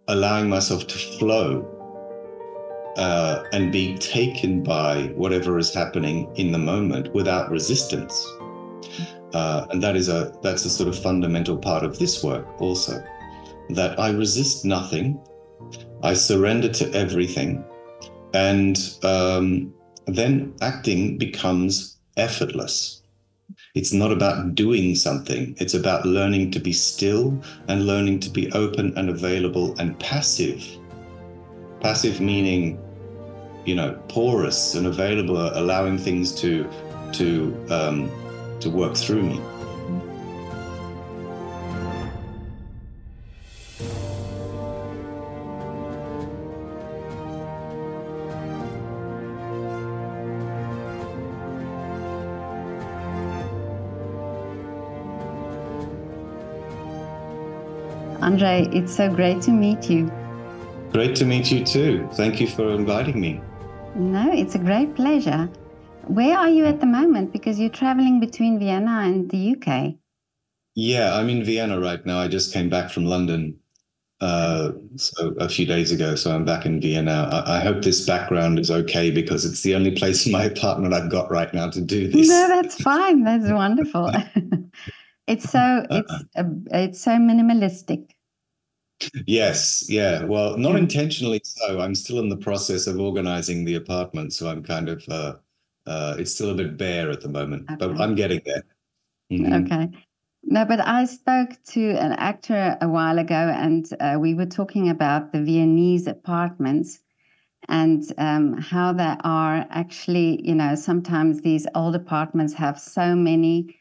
allowing myself to flow and be taken by whatever is happening in the moment without resistance. And that's a sort of fundamental part of this work also, that I resist nothing, I surrender to everything, and then acting becomes effortless. It's not about doing something, it's about learning to be still and learning to be open and available and passive. Passive meaning, porous and available, allowing things to work through me. Andrei, it's so great to meet you. Great to meet you too. Thank you for inviting me. No, it's a great pleasure. Where are you at the moment? Because you're traveling between Vienna and the UK. Yeah, I'm in Vienna right now. I just came back from London so a few days ago, so I'm back in Vienna. I hope this background is okay because it's the only place in my apartment I've got right now to do this. No, that's fine. That's wonderful. It's so minimalistic. Yes, yeah. Well, not intentionally so. I'm still in the process of organizing the apartment, so I'm kind of it's still a bit bare at the moment, but I'm getting there. Mm-hmm. Okay. No, but I spoke to an actor a while ago, and we were talking about the Viennese apartments and how they are actually, sometimes these old apartments have so many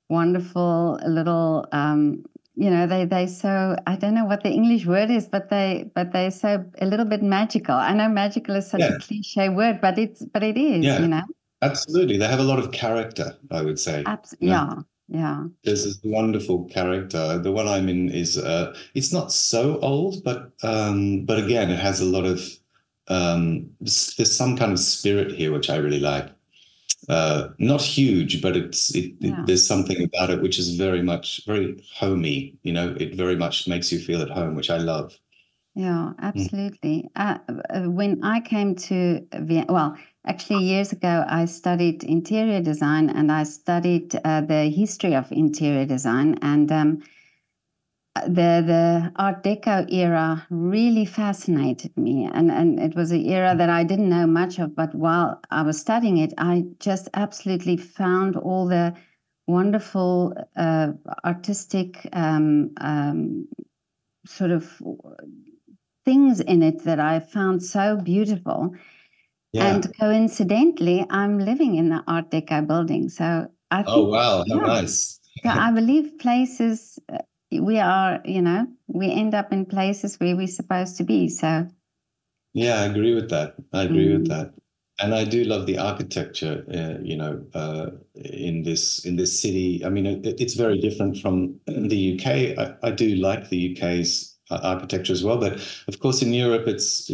wonderful little, they so, I don't know what the English word is, but they're so a little bit magical. I know magical is such a cliche word, but it is, Absolutely. They have a lot of character, I would say. Yeah. There's this wonderful character. The one I'm in is it's not so old, but again, it has a lot of there's some kind of spirit here which I really like. Not huge, but there's something about it which is very homey. It very much makes you feel at home, which I love. Yeah, absolutely. When I came to Vienna, well, actually years ago, I studied interior design and I studied the history of interior design, and the Art Deco era really fascinated me, and it was an era that I didn't know much of, but while I was studying it, I just absolutely found all the wonderful artistic sort of things in it that I found so beautiful. Yeah. And coincidentally, I'm living in the Art Deco building. So I think, oh, wow, how nice. So I believe places, we end up in places where we're supposed to be. So yeah, I agree with that. With that. And I do love the architecture, in this city. I mean, it's very different from the UK. I do like the UK's architecture as well, but of course in Europe it's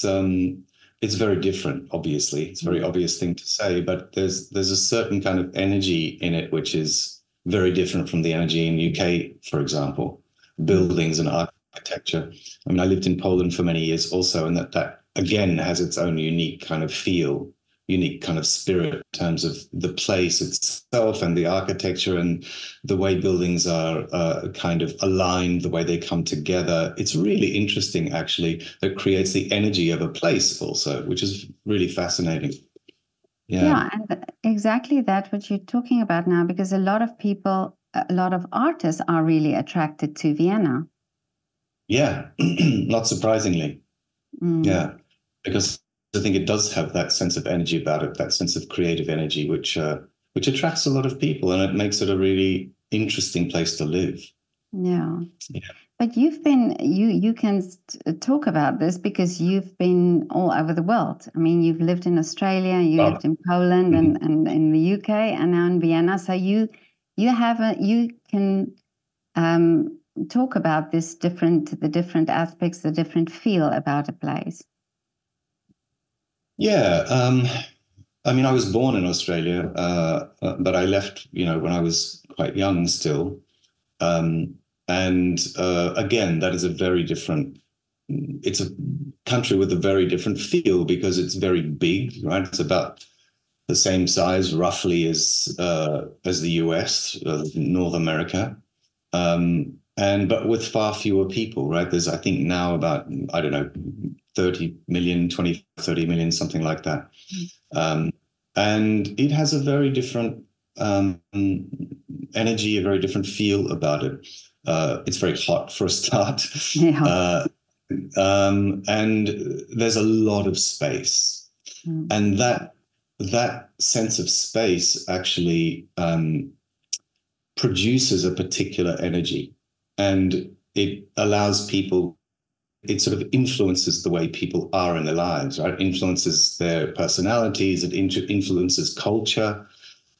very different. Obviously, it's a very obvious thing to say, but there's a certain kind of energy in it which is very different from the energy in UK, for example, buildings and architecture. I mean, I lived in Poland for many years also, and that again has its own unique kind of feel, unique kind of spirit in terms of the place itself and the architecture and the way buildings are kind of aligned, the way they come together. It's really interesting, actually, that creates the energy of a place also, which is really fascinating. Yeah, and exactly that what you're talking about now, because a lot of people, a lot of artists are really attracted to Vienna. Yeah, not surprisingly. Yeah, because I think it does have that sense of energy about it, that sense of creative energy, which attracts a lot of people, and it makes it a really interesting place to live. Yeah. But you've been, you can talk about this because you've been all over the world. I mean, you've lived in Australia, you lived in Poland and in the UK, and now in Vienna. So you can talk about the different aspects, the different feel about a place. Yeah, I mean, I was born in Australia, but I left, when I was quite young still. And again, that is a very different it's a country with a very different feel because it's very big, right? It's about the same size roughly as the US, North America, but with far fewer people, right? There's, I think now about, I don't know, 30 million, 20, 30 million, something like that. And it has a very different energy, a very different feel about it. It's very hot for a start. Yeah. And there's a lot of space. And that sense of space actually produces a particular energy, and it allows people, it sort of influences the way people are in their lives, right? It influences their personalities, it influences culture.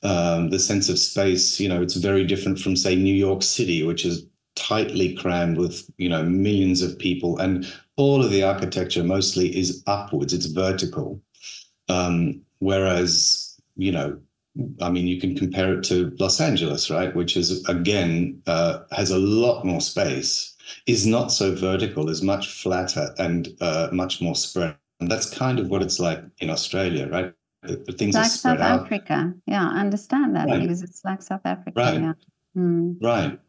The sense of space, it's very different from, say, New York City, which is tightly crammed with, millions of people, and all of the architecture mostly is upwards, it's vertical. Whereas, you can compare it to Los Angeles, right? Which is, again, has a lot more space, is not so vertical, is much flatter and much more spread. And that's kind of what it's like in Australia, right? Things like are spread South out. Africa. Yeah, I understand that, right. because it's like South Africa. Right. Yeah. Right.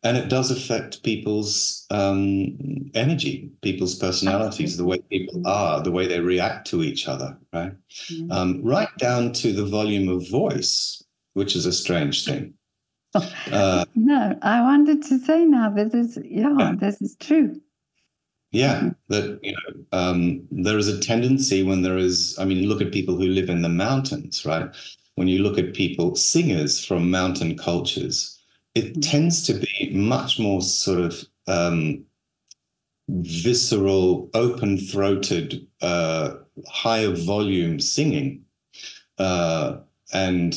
And it does affect people's energy, people's personalities, the way people are, the way they react to each other, right? Right down to the volume of voice, which is a strange thing. No, I wanted to say now, this is true. Yeah, that, there is a tendency when there is, look at people who live in the mountains, right? When you look at people, singers from mountain cultures, it tends to be much more sort of visceral, open-throated, higher volume singing. And,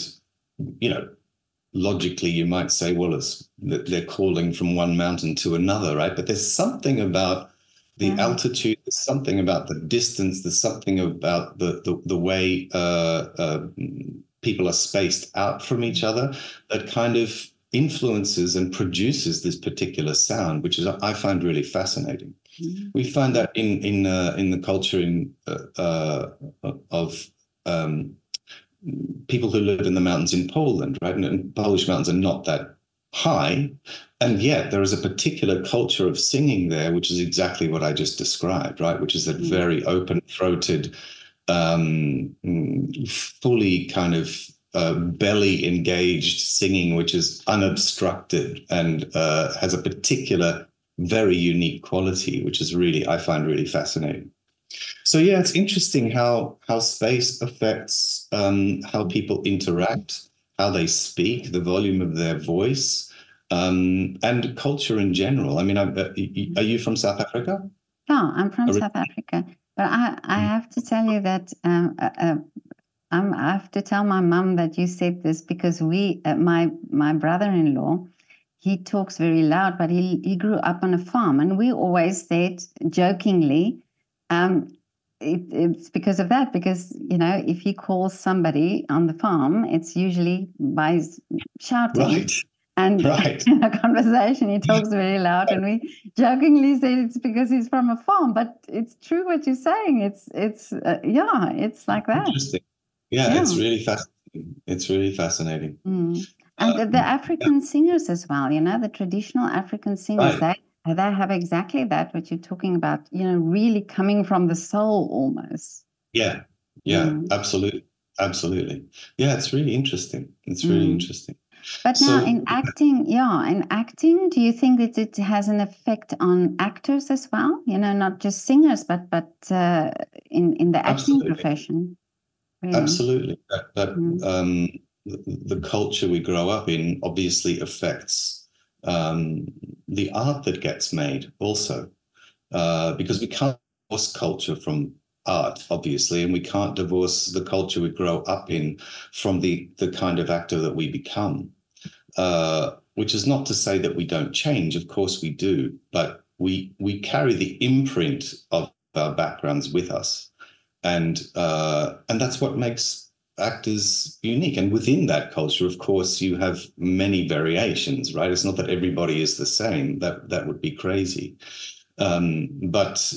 logically, you might say, well, it's that they're calling from one mountain to another, right? But there's something about the altitude, there's something about the distance, there's something about the way people are spaced out from each other that kind of influences and produces this particular sound, which is, I find, really fascinating. We find that in the culture of people who live in the mountains in Poland, right? And Polish mountains are not that high, and yet there is a particular culture of singing there, which is exactly what I just described, right? Which is that very open-throated, fully kind of belly engaged singing, which is unobstructed and has a particular, very unique quality, which is really, I find really fascinating. So yeah, it's interesting how space affects how people interact, how they speak, the volume of their voice, and culture in general. Are you from South Africa? Yeah, I'm from South Africa, but I have to tell you that I have to tell my mum that you said this, because my brother-in-law, he talks very loud, but he grew up on a farm, and we always said jokingly, it's because of that, because if he calls somebody on the farm, it's usually by shouting. Right. And in a conversation, he talks very loud, and we jokingly said it's because he's from a farm. But it's true what you're saying. It's like that. Interesting. Yeah, it's really fascinating. It's really fascinating. And the African singers as well. The traditional African singers, they have exactly that, what you're talking about. Really coming from the soul almost. Yeah. Absolutely. Yeah, it's really interesting. It's really interesting. But now in acting, do you think that it has an effect on actors as well? Not just singers, but in the acting profession? Really? Absolutely. The culture we grow up in obviously affects the art that gets made also, because we can't divorce culture from art, obviously, and we can't divorce the culture we grow up in from the kind of actor that we become, which is not to say that we don't change. Of course we do, but we carry the imprint of our backgrounds with us, and that's what makes actors unique. And within that culture, of course, you have many variations, right? It's not that everybody is the same. That would be crazy. But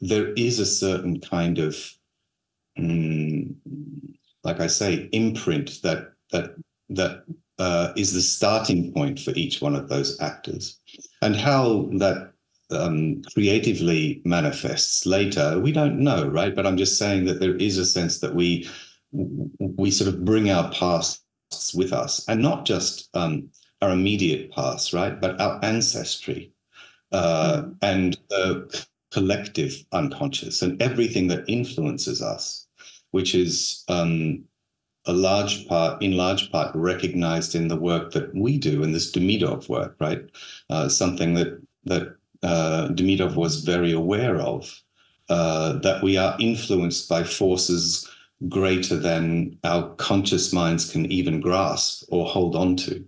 there is a certain kind of, like I say, imprint that is the starting point for each one of those actors. And how that creatively manifests later, we don't know, right? But I'm just saying that there is a sense that we sort of bring our pasts with us, and not just our immediate past, right? But our ancestry and the collective unconscious and everything that influences us, which is in large part recognized in the work that we do in this Demidov work, right? Something that Demidov was very aware of, that we are influenced by forces greater than our conscious minds can even grasp or hold on to.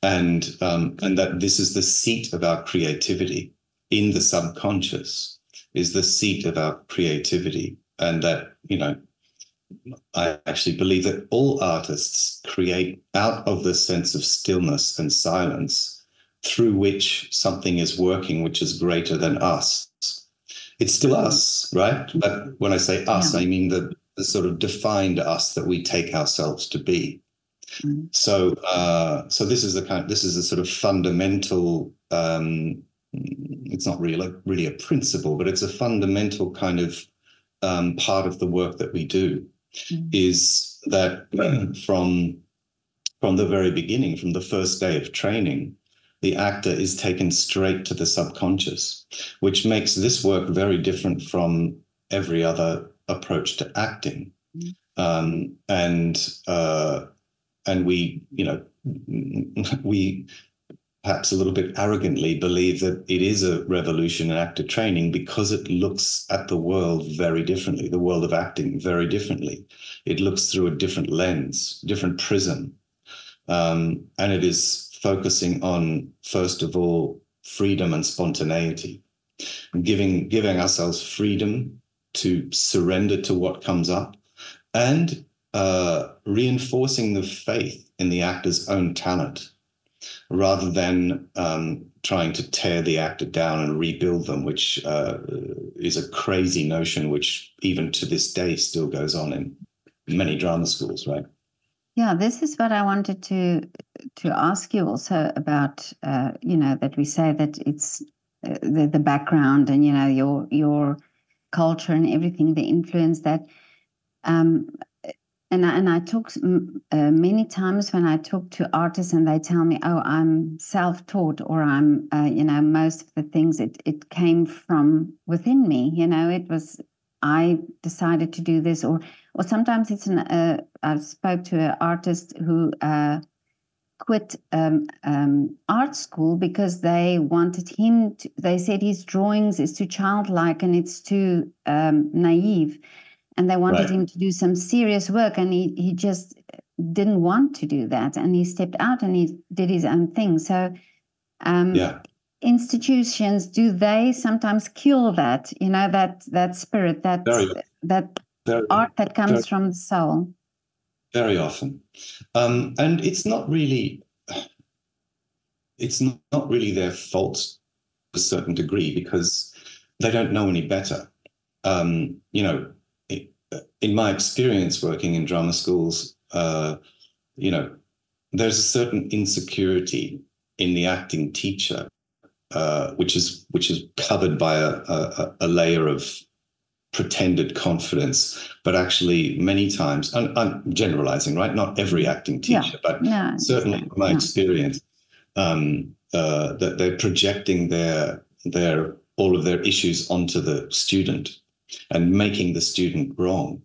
And that this is the seat of our creativity in the subconscious, is the seat of our creativity. And that, I actually believe that all artists create out of the sense of stillness and silence through which something is working, which is greater than us. It's still us, right? But when I say us, I mean the sort of defined us that we take ourselves to be. So this is a sort of fundamental, it's not really a principle, but it's a fundamental kind of part of the work that we do, is that from the very beginning, from the first day of training, the actor is taken straight to the subconscious, which makes this work very different from every other approach to acting. And we perhaps a little bit arrogantly believe that it is a revolution in actor training because it looks at the world very differently, the world of acting very differently. It looks through a different lens, different prism. And it is focusing on, first of all, freedom and spontaneity, giving ourselves freedom to surrender to what comes up, and reinforcing the faith in the actor's own talent, rather than trying to tear the actor down and rebuild them, which is a crazy notion, which even to this day still goes on in many drama schools, right? Yeah, this is what I wanted to ask you also about, that we say that it's the background and, your culture and everything, the influence that, and I talk many times when I talk to artists and they tell me, oh, I'm self-taught, or I'm, most of the things, it came from within me. It was, I decided to do this, or sometimes it's I spoke to an artist who quit art school because they wanted him to, they said his drawings is too childlike and it's too naive. And they wanted him to do some serious work, and he just didn't want to do that. And he stepped out and he did his own thing. So institutions, do they sometimes kill that, that spirit, that art that comes from the soul? Very often. And it's not really their fault to a certain degree, because they don't know any better. In my experience working in drama schools, there's a certain insecurity in the acting teacher, which is covered by a layer of pretended confidence, but actually many times, I'm generalizing, right? Not every acting teacher, but certainly from my experience, that they're projecting all of their issues onto the student and making the student wrong.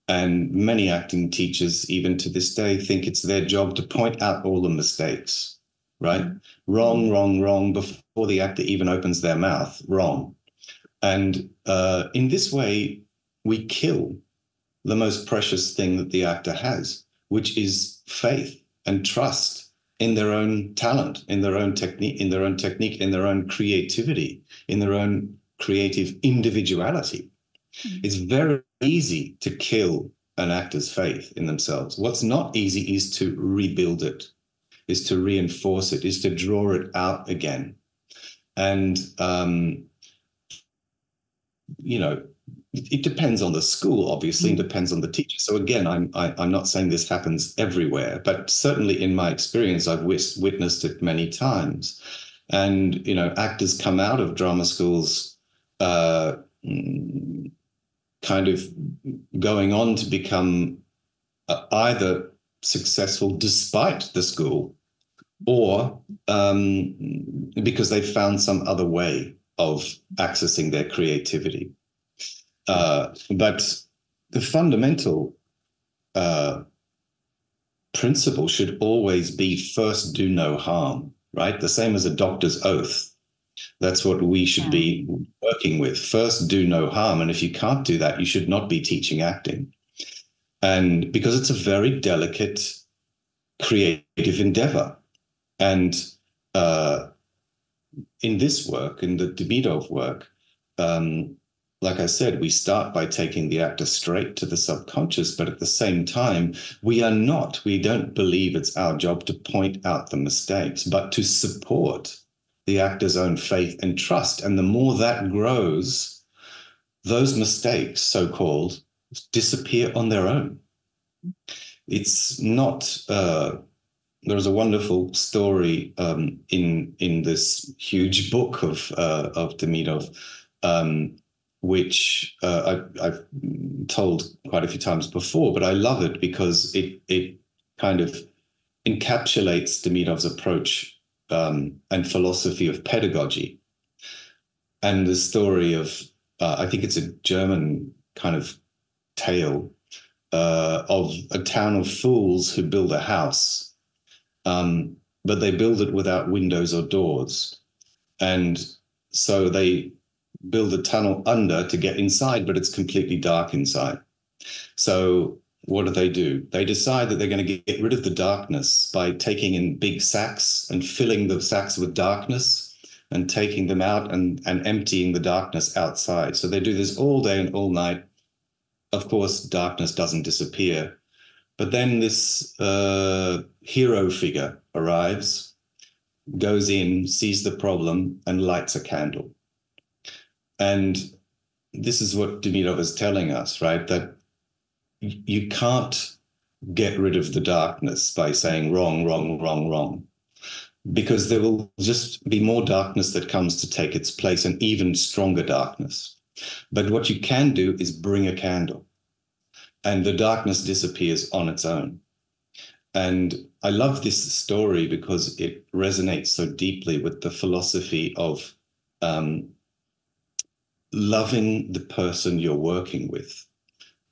And many acting teachers, even to this day, think it's their job to point out all the mistakes, right? Wrong, wrong, wrong, before the actor even opens their mouth, wrong. And in this way, we kill the most precious thing that the actor has, which is faith and trust in their own talent, in their own technique, in their own creativity, in their own creative individuality. It's very easy to kill an actor's faith in themselves. What's not easy is to rebuild it, is to reinforce it, is to draw it out again. And, you know, it depends on the school, obviously, and depends on the teacher. So again, I'm not saying this happens everywhere, but certainly in my experience, I've witnessed it many times. And, you know, actors come out of drama schools kind of going on to become either successful despite the school, or because they found some other way of accessing their creativity. But the fundamental principle should always be first do no harm, right? The same as a doctor's oath. That's what we should be working with. First, do no harm. And if you can't do that, you should not be teaching acting. And because it's a very delicate, creative endeavor. And in this work, in the Demidov work, like I said, we start by taking the actor straight to the subconscious, but at the same time, we don't believe it's our job to point out the mistakes, but to support the actor's own faith and trust. And the more that grows, those mistakes, so-called, disappear on their own. It's not, there's a wonderful story in this huge book of Demidov, which I've told quite a few times before, but I love it because it kind of encapsulates Demidov's approach and philosophy of pedagogy. And the story of, I think it's a German kind of tale of a town of fools who build a house, but they build it without windows or doors. And so they build a tunnel under to get inside, but it's completely dark inside. So what do? They decide that they're going to get rid of the darkness by taking in big sacks and filling the sacks with darkness and taking them out and emptying the darkness outside. So they do this all day and all night. Of course, darkness doesn't disappear. But then this hero figure arrives, goes in, sees the problem, and lights a candle. And this is what Demidov is telling us, right? That you can't get rid of the darkness by saying wrong, wrong, wrong, wrong, because there will just be more darkness that comes to take its place, and even stronger darkness. But what you can do is bring a candle, and the darkness disappears on its own. And I love this story because it resonates so deeply with the philosophy of loving the person you're working with.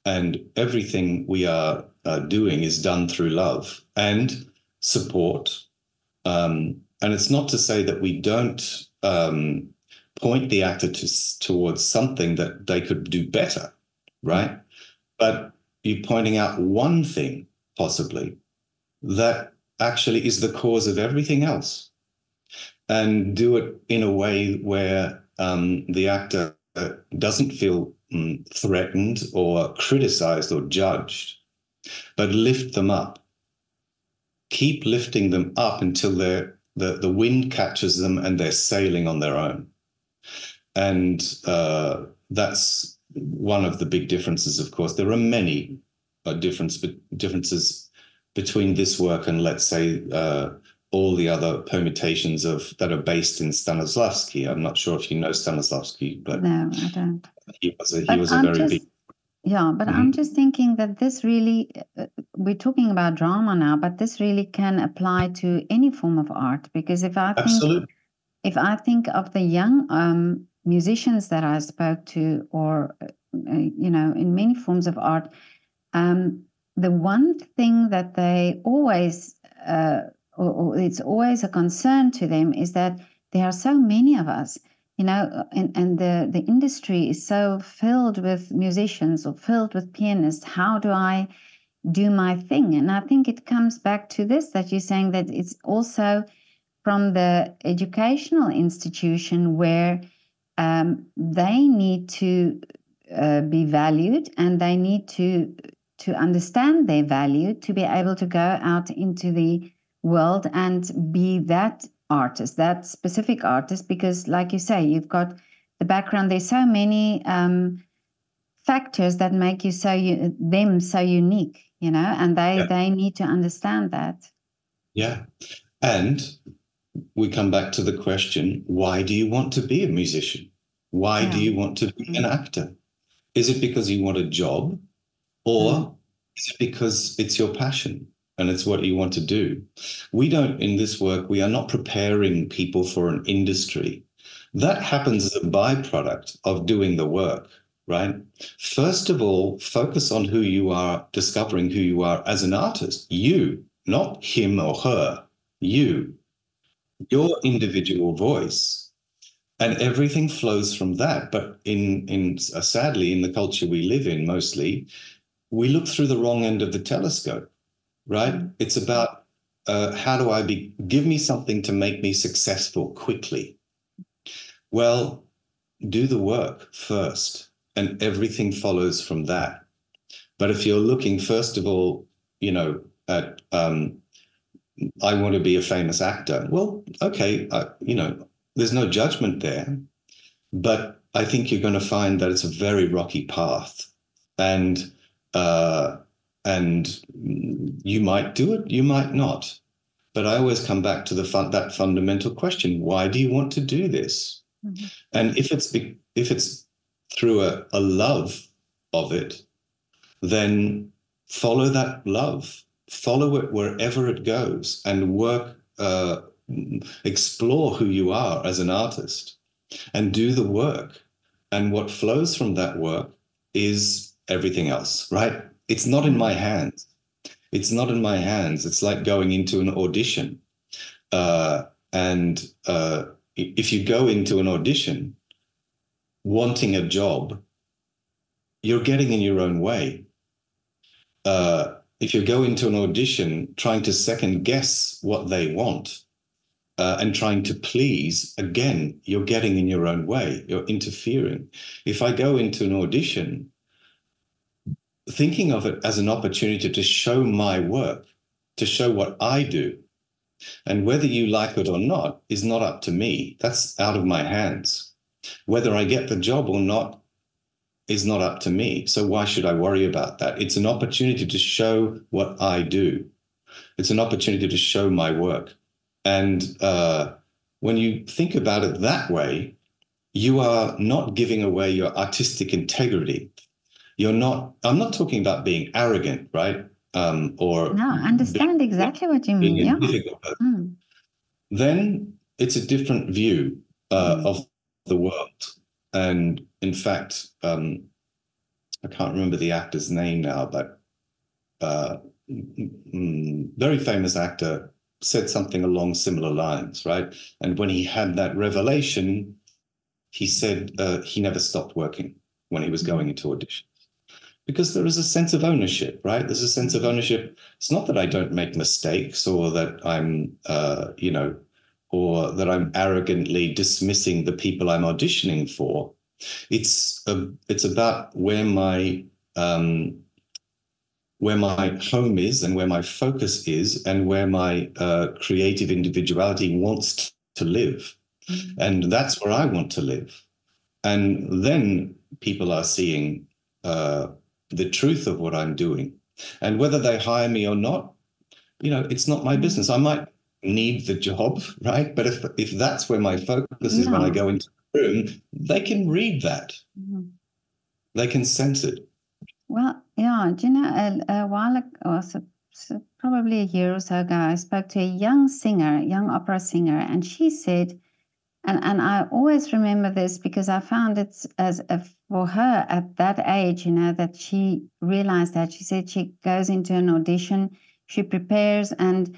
And everything we are doing is done through love and support. And it's not to say that we don't point the actor towards something that they could do better, right? But you're pointing out one thing, possibly, that actually is the cause of everything else. And do it in a way where the actor doesn't feel threatened or criticized or judged, but lift them up. Keep lifting them up until the wind catches them and they're sailing on their own. And that's one of the big differences, of course. There are many differences between this work and, let's say, all the other permutations that are based in Stanislavski. I'm not sure if you know Stanislavski, but no, I don't. He was a very big. Yeah, but I'm just thinking that this really, we're talking about drama now, but this really can apply to any form of art. Because if I think of the young musicians that I spoke to, or in many forms of art, the one thing that they always, or it's always a concern to them, is that there are so many of us. And the industry is so filled with musicians or filled with pianists. How do I do my thing? And I think it comes back to this, that you're saying that it's also from the educational institution where they need to be valued, and they need to understand their value to be able to go out into the world and be that artist, that specific artist, because like you say, you've got the background. There's so many factors that make you them so unique, you know, and they need to understand that. Yeah. And we come back to the question, why do you want to be a musician? Why do you want to be an actor? Is it because you want a job, or is it because it's your passion and it's what you want to do? We don't, in this work, we are not preparing people for an industry. That happens as a byproduct of doing the work, right? First of all, focus on who you are, discovering who you are as an artist. You, not him or her, you, your individual voice. And everything flows from that. But sadly, in the culture we live in, mostly, we look through the wrong end of the telescope, right? It's about how do I give me something to make me successful quickly. Well, do the work first, and everything follows from that. But if you're looking, first of all, you know, at I want to be a famous actor. Well, okay, you know, there's no judgment there, but I think you're going to find that it's a very rocky path, and you might do it, you might not. But I always come back to that fundamental question: why do you want to do this? Mm-hmm. And if it's through a love of it, then follow that love, follow it wherever it goes, and work. Explore who you are as an artist and do the work. And what flows from that work is everything else, right? It's not in my hands. It's not in my hands. It's like going into an audition. If you go into an audition wanting a job, you're getting in your own way. If you go into an audition trying to second guess what they want, and trying to please, again, you're getting in your own way. You're interfering. If I go into an audition thinking of it as an opportunity to show my work, to show what I do, and whether you like it or not is not up to me. That's out of my hands. Whether I get the job or not is not up to me. So why should I worry about that? It's an opportunity to show what I do. It's an opportunity to show my work. And when you think about it that way, you are not giving away your artistic integrity. I'm not talking about being arrogant, right? No, I understand exactly what you mean. Yeah. Then it's a different view of the world. And in fact, I can't remember the actor's name now, but very famous actor said something along similar lines, right? And when he had that revelation, he said he never stopped working when he was going into auditions. Because there is a sense of ownership, right? There's a sense of ownership. It's not that I don't make mistakes or that I'm, or that I'm arrogantly dismissing the people I'm auditioning for. It's about where my home is and where my focus is and where my creative individuality wants to live. And that's where I want to live. And then people are seeing the truth of what I'm doing. And whether they hire me or not, it's not my business. I might need the job, right? But if that's where my focus is when I go into the room, they can read that. They can sense it. Well, yeah, do you know, a while ago, probably a year or so ago, I spoke to a young opera singer, and she said, and I always remember this because I found it for her at that age, that she realized that. She said she goes into an audition, she prepares, and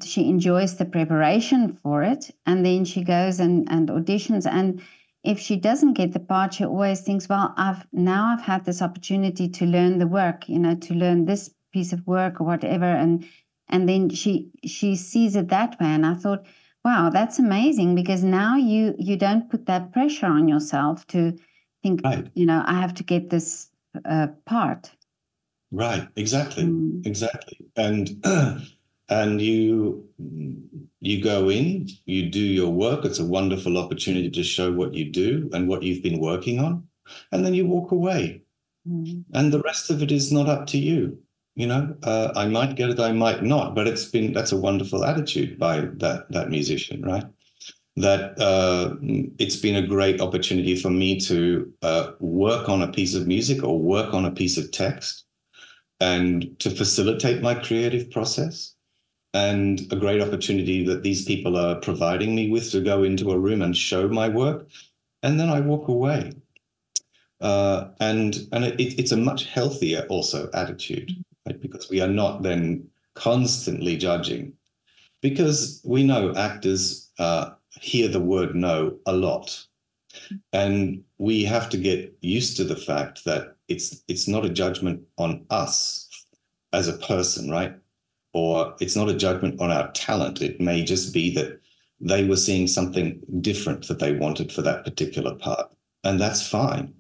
she enjoys the preparation for it, and then she goes and auditions, and if she doesn't get the part, she always thinks, well, I've had this opportunity to learn the work, to learn this piece of work or whatever, and then she sees it that way. And I thought, wow, that's amazing, because now you don't put that pressure on yourself to think, right, I have to get this part. Right, exactly. And and you go in, you do your work. It's a wonderful opportunity to show what you do and what you've been working on, and then you walk away. And the rest of it is not up to you. I might get it, I might not, but that's a wonderful attitude by that musician, right? That it's been a great opportunity for me to work on a piece of music or work on a piece of text and to facilitate my creative process, and a great opportunity that these people are providing me with to go into a room and show my work, and then I walk away. It's a much healthier also attitude, right? Because we are not then constantly judging, because we know actors hear the word no a lot, and we have to get used to the fact that it's not a judgment on us as a person, right? Or it's not a judgment on our talent. It may just be that they were seeing something different that they wanted for that particular part, and that's fine.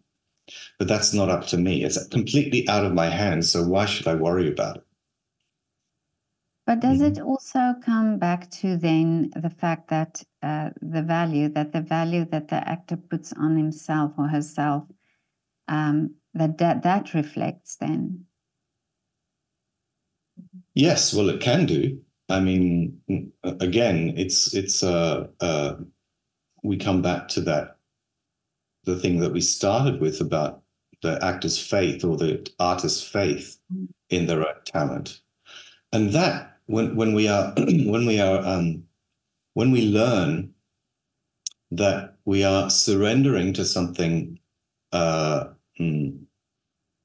But that's not up to me. It's completely out of my hands, so why should I worry about it? But does it also come back to then the fact that the value that the actor puts on himself or herself, that reflects then? Yes, well, it can do. I mean, again, we come back to the thing that we started with about the actor's faith or the artist's faith in their own talent. And that when we learn that we are surrendering to something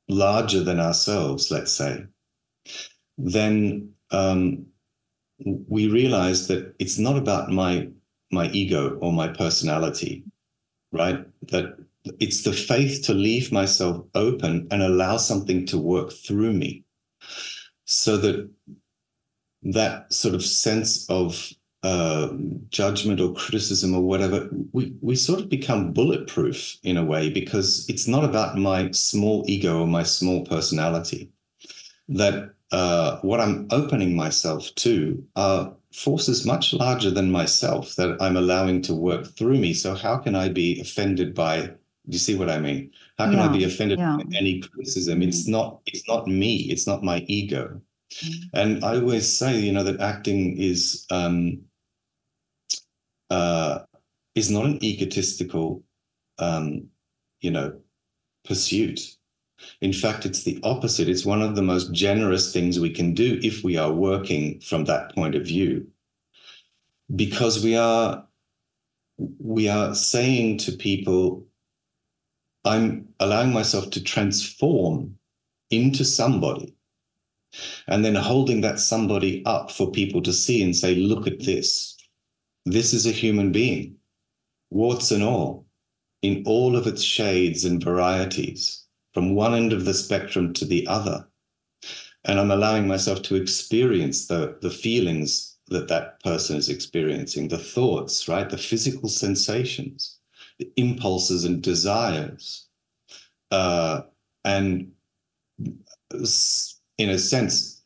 larger than ourselves, let's say, then we realize that it's not about my ego or my personality, right? That it's the faith to leave myself open and allow something to work through me, so that sort of sense of judgment or criticism or whatever, we sort of become bulletproof in a way, because it's not about my small ego or my small personality. That what I'm opening myself to are forces much larger than myself that I'm allowing to work through me. So how can I be offended by, do you see what I mean? How can I be offended by any criticism? It's not me, it's not my ego. And I always say, that acting is not an egotistical, pursuit. In fact, it's the opposite. It's one of the most generous things we can do if we are working from that point of view, because we are saying to people, I'm allowing myself to transform into somebody, and then holding that somebody up for people to see and say, look at this. This is a human being, warts and all, in all of its shades and varieties, from one end of the spectrum to the other. And I'm allowing myself to experience the feelings that person is experiencing, the thoughts, right? The physical sensations, the impulses and desires. And in a sense,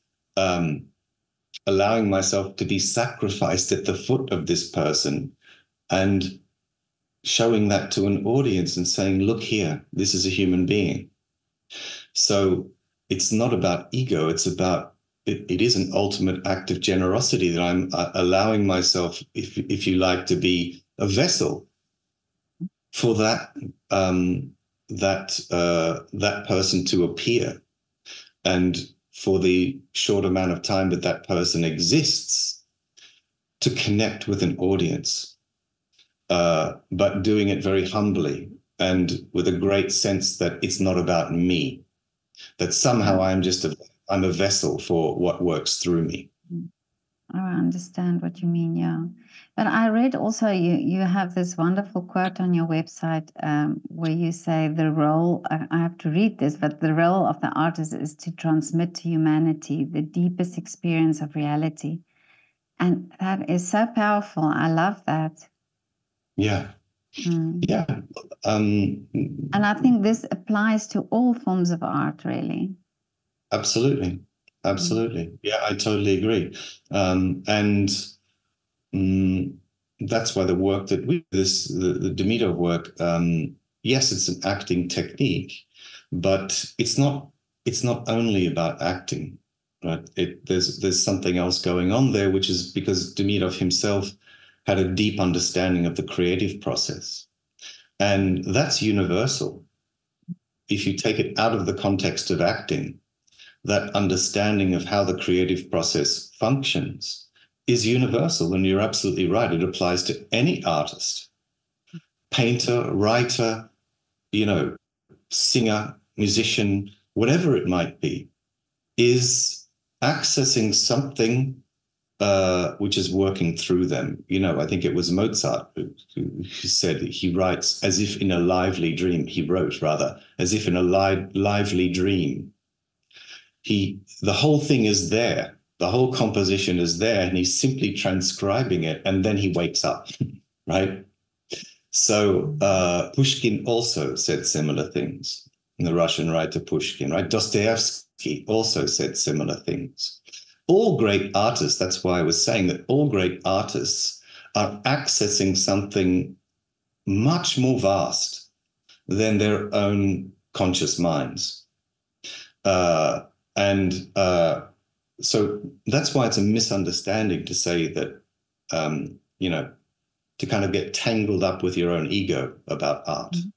allowing myself to be sacrificed at the foot of this person and showing that to an audience and saying, look here, this is a human being. So it's not about ego. It's about, it is an ultimate act of generosity that I'm allowing myself, if you like, to be a vessel for that person to appear, and for the short amount of time that person exists, to connect with an audience, but doing it very humbly and with a great sense that it's not about me, that somehow I'm a vessel for what works through me. Oh, I understand what you mean, yeah. But I read also you have this wonderful quote on your website where you say the role, I have to read this, but the role of the artist is to transmit to humanity the deepest experience of reality. And that is so powerful. I love that. Yeah. Yeah. And I think this applies to all forms of art, really. Absolutely. Absolutely. Yeah, I totally agree. And that's why the work that the Demidov work, yes, it's an acting technique, but it's not only about acting, right? There's something else going on there, which is because Demidov himself had a deep understanding of the creative process. And that's universal. If you take it out of the context of acting, that understanding of how the creative process functions is universal. And you're absolutely right. It applies to any artist, painter, writer, singer, musician, whatever it might be, is accessing something which is working through them. I think it was Mozart who said he writes as if in a lively dream. He wrote, rather, as if in a lively dream. The whole thing is there. The whole composition is there, and he's simply transcribing it, and then he wakes up, right? So Pushkin also said similar things. The Russian writer Pushkin, right? Dostoevsky also said similar things. All great artists, that's why I was saying that all great artists are accessing something much more vast than their own conscious minds. So that's why it's a misunderstanding to say that, to kind of get tangled up with your own ego about art. Mm-hmm.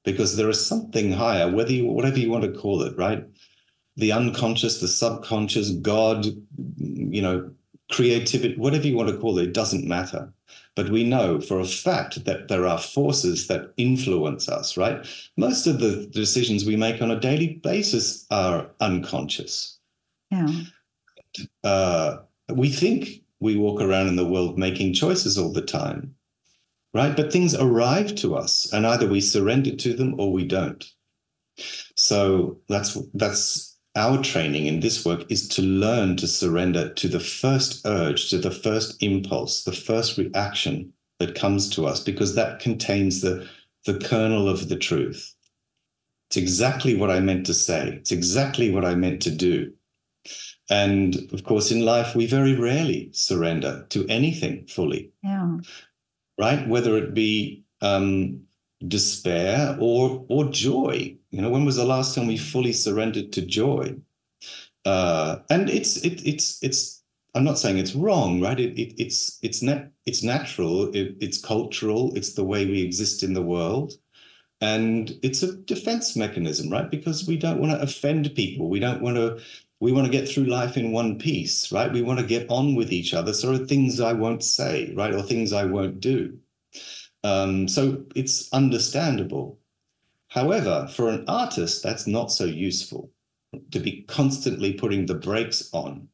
Because there is something higher, whatever you want to call it, right? The unconscious, the subconscious, God, creativity, whatever you want to call it, it doesn't matter. But we know for a fact that there are forces that influence us, right? Most of the decisions we make on a daily basis are unconscious. Yeah. We think we walk around in the world making choices all the time, right? But things arrive to us, and either we surrender to them or we don't. So that's our training in this work, is to learn to surrender to the first urge, to the first impulse, the first reaction that comes to us, because that contains the kernel of the truth. It's exactly what I meant to say. It's exactly what I meant to do. And of course, in life, we very rarely surrender to anything fully. Yeah. Right? Whether it be despair or joy. When was the last time we fully surrendered to joy? And it's I'm not saying it's wrong, right? It's natural, it's cultural, it's the way we exist in the world. And it's a defense mechanism, right? Because we don't want to offend people. We want to get through life in one piece, right? We want to get on with each other. So there are things I won't say, right? Or things I won't do. So it's understandable. However, for an artist, that's not so useful, to be constantly putting the brakes on,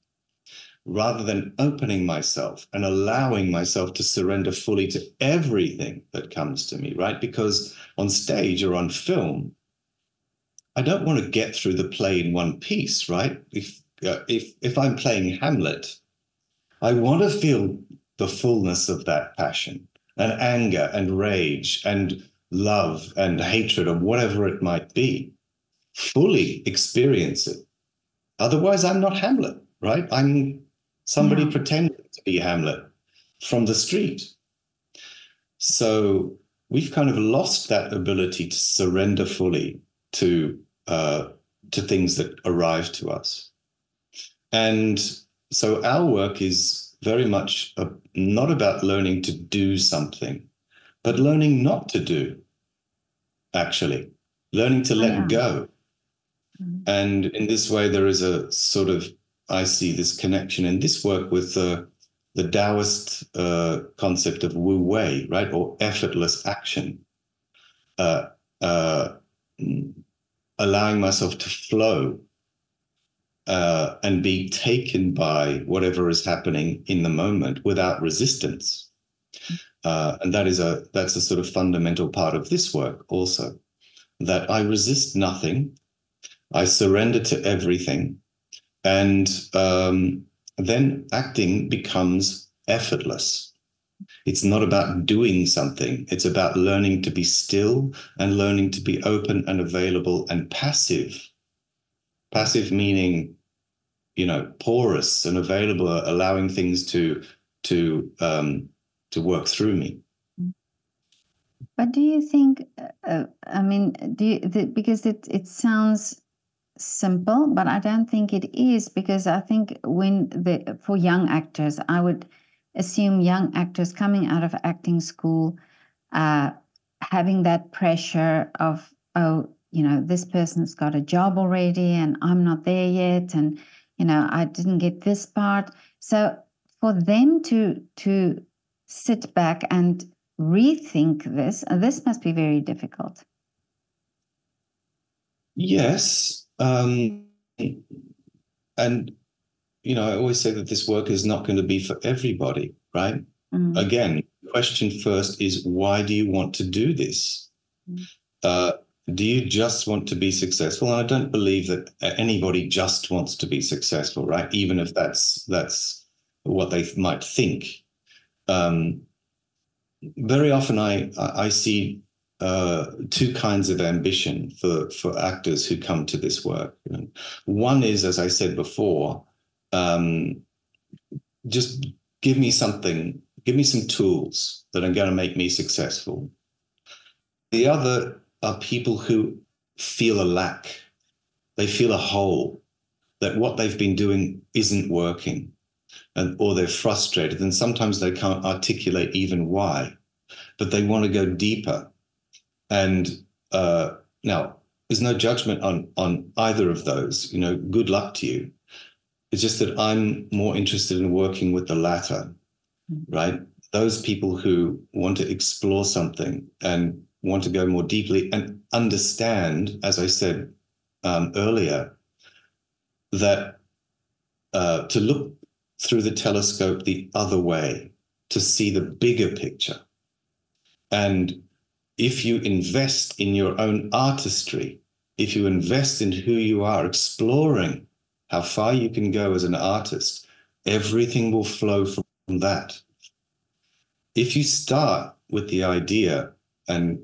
rather than opening myself and allowing myself to surrender fully to everything that comes to me, right? Because on stage or on film, I don't want to get through the play in one piece, right? If I'm playing Hamlet, I want to feel the fullness of that passion and anger and rage and love and hatred, or whatever it might be. Fully experience it. Otherwise, I'm not Hamlet, right? I'm somebody pretending to be Hamlet from the street. So we've kind of lost that ability to surrender fully to things that arrive to us. And so our work is very much not about learning to do something, but learning not to do, actually. Learning to let go. Mm-hmm. And in this way, there is a sort of, I see this connection in this work with the Taoist concept of Wu Wei, right? Or effortless action. Allowing myself to flow and be taken by whatever is happening in the moment without resistance. And that's a sort of fundamental part of this work also, that I resist nothing, I surrender to everything, and then acting becomes effortless. It's not about doing something. It's about learning to be still and learning to be open and available and passive. Passive meaning porous and available, allowing things to work through me. But do you think, because it sounds simple, but I don't think it is, because I think for young actors, I would assume young actors coming out of acting school, having that pressure of, this person's got a job already and I'm not there yet, and I didn't get this part. So for them to sit back and rethink this must be very difficult. Yes. And, I always say that this work is not going to be for everybody, right? Mm. Again, the question first is, why do you want to do this? Mm. Do you just want to be successful? And I don't believe that anybody just wants to be successful, right? Even if that's what they might think. Very often I see two kinds of ambition for actors who come to this work. One is, as I said before, just give me some tools that are going to make me successful. The other are people who feel a lack. They feel a hole, that what they've been doing isn't working, or they're frustrated, and sometimes they can't articulate even why, but they want to go deeper. And now, there's no judgment on either of those. Good luck to you. It's just that I'm more interested in working with the latter, right? Those people who want to explore something and want to go more deeply and understand, as I said earlier, that to look through the telescope the other way, to see the bigger picture. And if you invest in your own artistry, if you invest in who you are, exploring how far you can go as an artist, everything will flow from that. If you start with the idea, and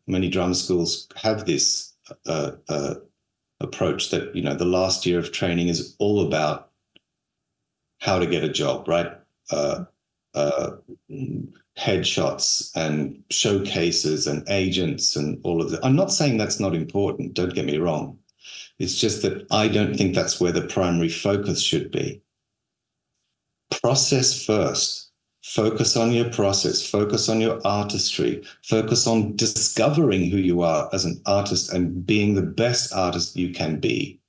many drama schools have this approach that the last year of training is all about how to get a job, right? Headshots and showcases and agents and all of that. I'm not saying that's not important, don't get me wrong. It's just that I don't think that's where the primary focus should be. Process first. Focus on your process, focus on your artistry, focus on discovering who you are as an artist and being the best artist you can be.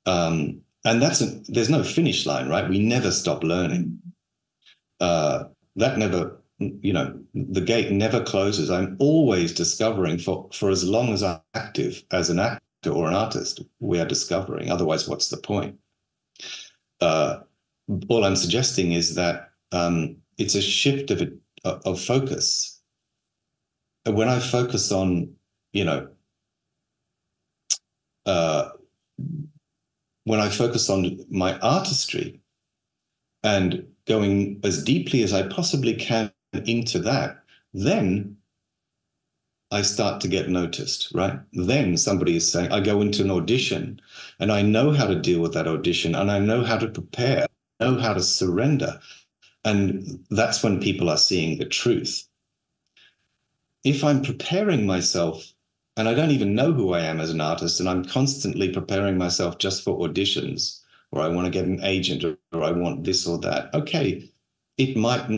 And there's no finish line, right? We never stop learning. That never, the gate never closes. I'm always discovering for as long as I'm active as an actor or an artist, we are discovering. Otherwise, what's the point? All I'm suggesting is that it's a shift of focus. When I focus on, when I focus on my artistry and going as deeply as I possibly can into that, then I start to get noticed, right? Then somebody is saying, I go into an audition and I know how to deal with that audition, and I know how to prepare, know how to surrender. And that's when people are seeing the truth. If I'm preparing myself and I don't even know who I am as an artist, and I'm constantly preparing myself just for auditions, or I want to get an agent, or I want this or that, okay, it might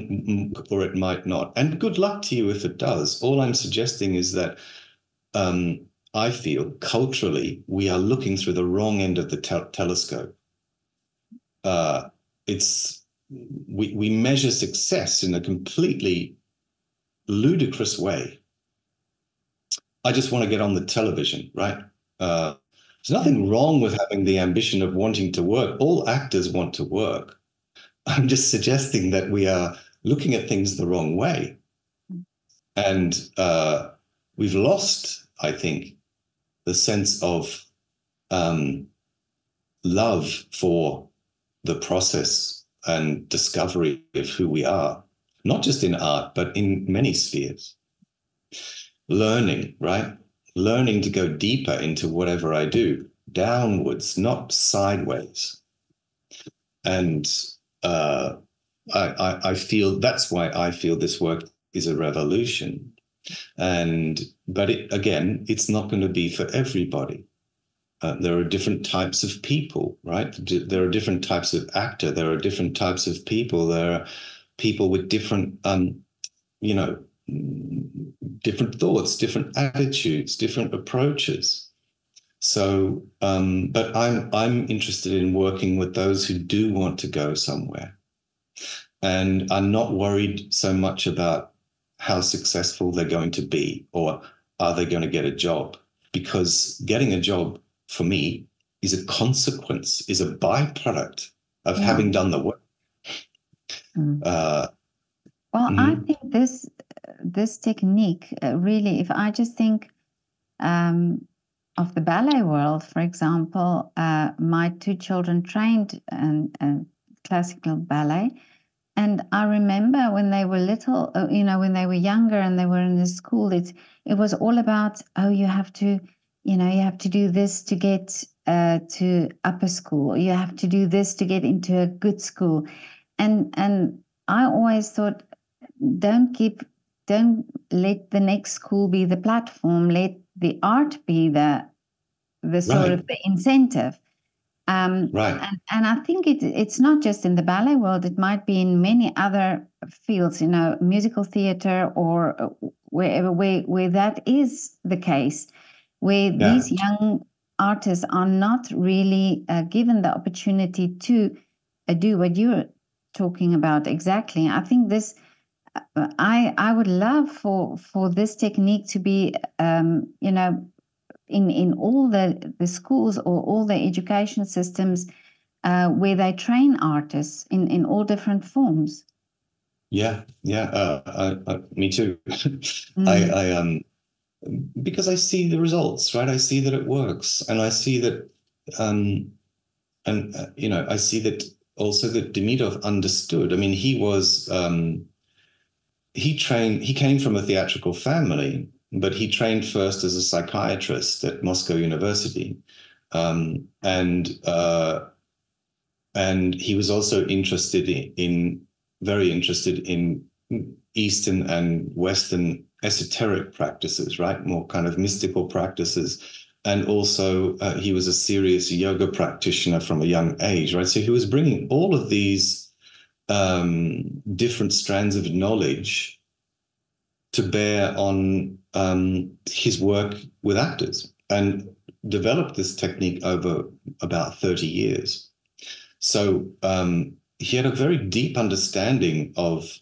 or it might not. And good luck to you if it does. All I'm suggesting is that I feel culturally we are looking through the wrong end of the telescope. We measure success in a completely ludicrous way. I just want to get on the television, right? There's nothing wrong with having the ambition of wanting to work. All actors want to work. I'm just suggesting that we are looking at things the wrong way. And we've lost, I think, the sense of love for the process and discovery of who we are, not just in art, but in many spheres. Learning, right? Learning to go deeper into whatever I do, downwards, not sideways. And I feel that's why I feel this work is a revolution. But again, it's not going to be for everybody. There are different types of people, right? There are different types of actor. There are different types of people. There are people with different, different thoughts, different attitudes, different approaches. So, but I'm interested in working with those who do want to go somewhere, and I'm not worried so much about how successful they're going to be or are they going to get a job, because getting a job for me is a consequence, is a byproduct of having done the work. I think this technique really, if I just think of the ballet world, for example, my two children trained in classical ballet. And I remember when they were little, when they were younger and they were in the school, it was all about, you have to do this to get to upper school. You have to do this to get into a good school. And I always thought, don't let the next school be the platform. Let the art be the sort of the incentive. Right. And I think it's not just in the ballet world. It might be in many other fields, musical theater or wherever where that is the case, where these young artists are not really given the opportunity to do what you're talking about exactly. I think this. I would love for this technique to be, in all the schools or all the education systems where they train artists in all different forms. Yeah. Me too. Because I see the results, right? I see that it works, and I see that, I see that also that Demidov understood. I mean, he was. He came from a theatrical family, but he trained first as a psychiatrist at Moscow University. And he was also very interested in Eastern and Western esoteric practices, right? More kind of mystical practices. And also he was a serious yoga practitioner from a young age, right? So he was bringing all of these different strands of knowledge to bear on his work with actors, and developed this technique over about 30 years. So he had a very deep understanding of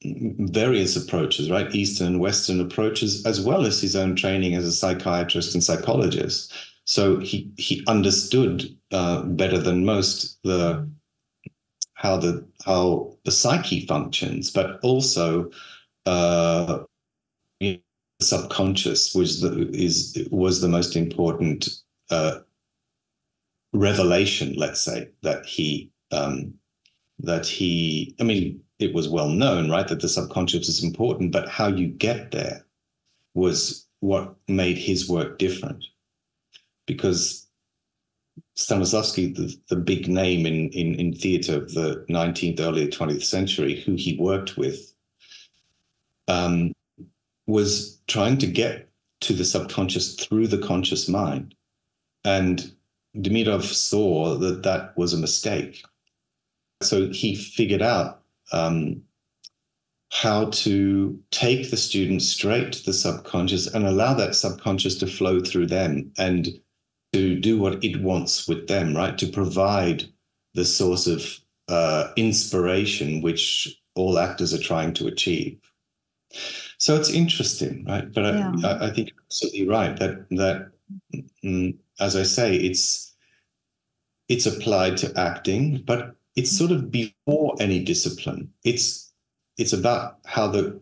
various approaches, right? Eastern and Western approaches, as well as his own training as a psychiatrist and psychologist. So he understood better than most how the psyche functions, but also the subconscious was the most important revelation, let's say, that he. I mean, it was well known, right, that the subconscious is important, but how you get there was what made his work different. Because Stanislavski, the big name in theatre of the 19th, early 20th century, who he worked with, was trying to get to the subconscious through the conscious mind. And Demidov saw that was a mistake. So he figured out how to take the students straight to the subconscious and allow that subconscious to flow through them and to do what it wants with them, right? To provide the source of inspiration which all actors are trying to achieve. So it's interesting, right? But I think you're absolutely right that as I say, it's applied to acting, but it's sort of before any discipline. It's about how the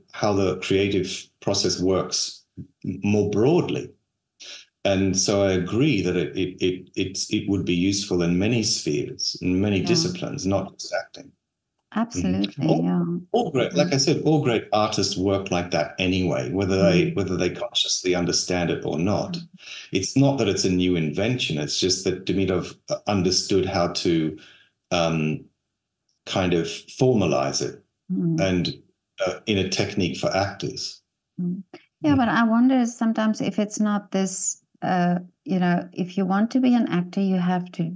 creative process works more broadly. And so I agree that it would be useful in many spheres, in many disciplines, not just acting. Absolutely. All, Yeah. all great, like I said, all great artists work like that anyway, whether they consciously understand it or not. It's not that it's a new invention. It's just that Demidov understood how to kind of formalize it and in a technique for actors. Yeah, but I wonder sometimes if it's not this, if you want to be an actor, you have to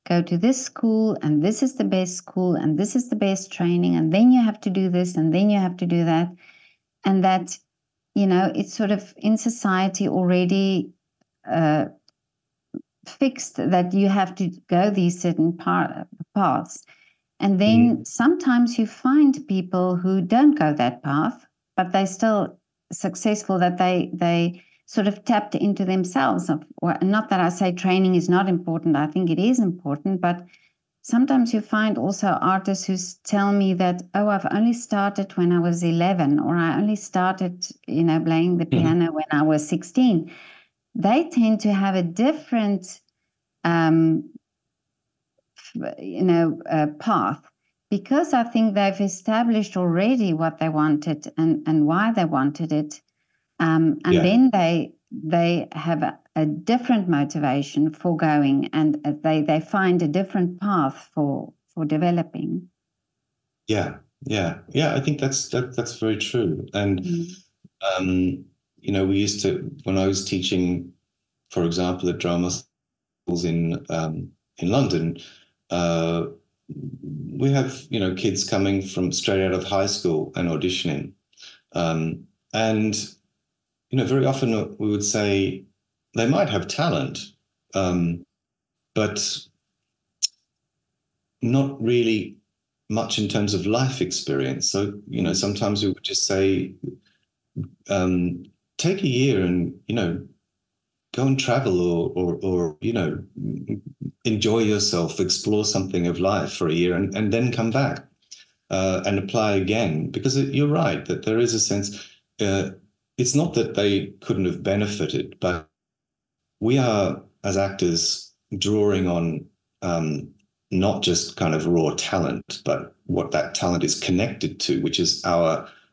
go to this school, and this is the best school, and this is the best training, and then you have to do this, and then you have to do that. And that, it's sort of in society already fixed that you have to go these certain paths. And then sometimes you find people who don't go that path, but they're still successful, that they sort of tapped into themselves. Not that I say training is not important. I think it is important, but sometimes you find also artists who tell me that, oh, I've only started when I was 11, or I only started, playing the piano when I was 16. They tend to have a different path, because I think they've established already what they wanted and why they wanted it. Then they have a different motivation for going, and they find a different path for developing. Yeah. I think that's very true. And we used to, when I was teaching, for example, at drama schools in London, we have kids coming from straight out of high school and auditioning, and very often we would say they might have talent, but not really much in terms of life experience. So sometimes we would just say, take a year and go and travel, or enjoy yourself, explore something of life for a year, and then come back and apply again. Because you're right that there is a sense, it's not that they couldn't have benefited, but we are, as actors, drawing on not just kind of raw talent, but what that talent is connected to, which is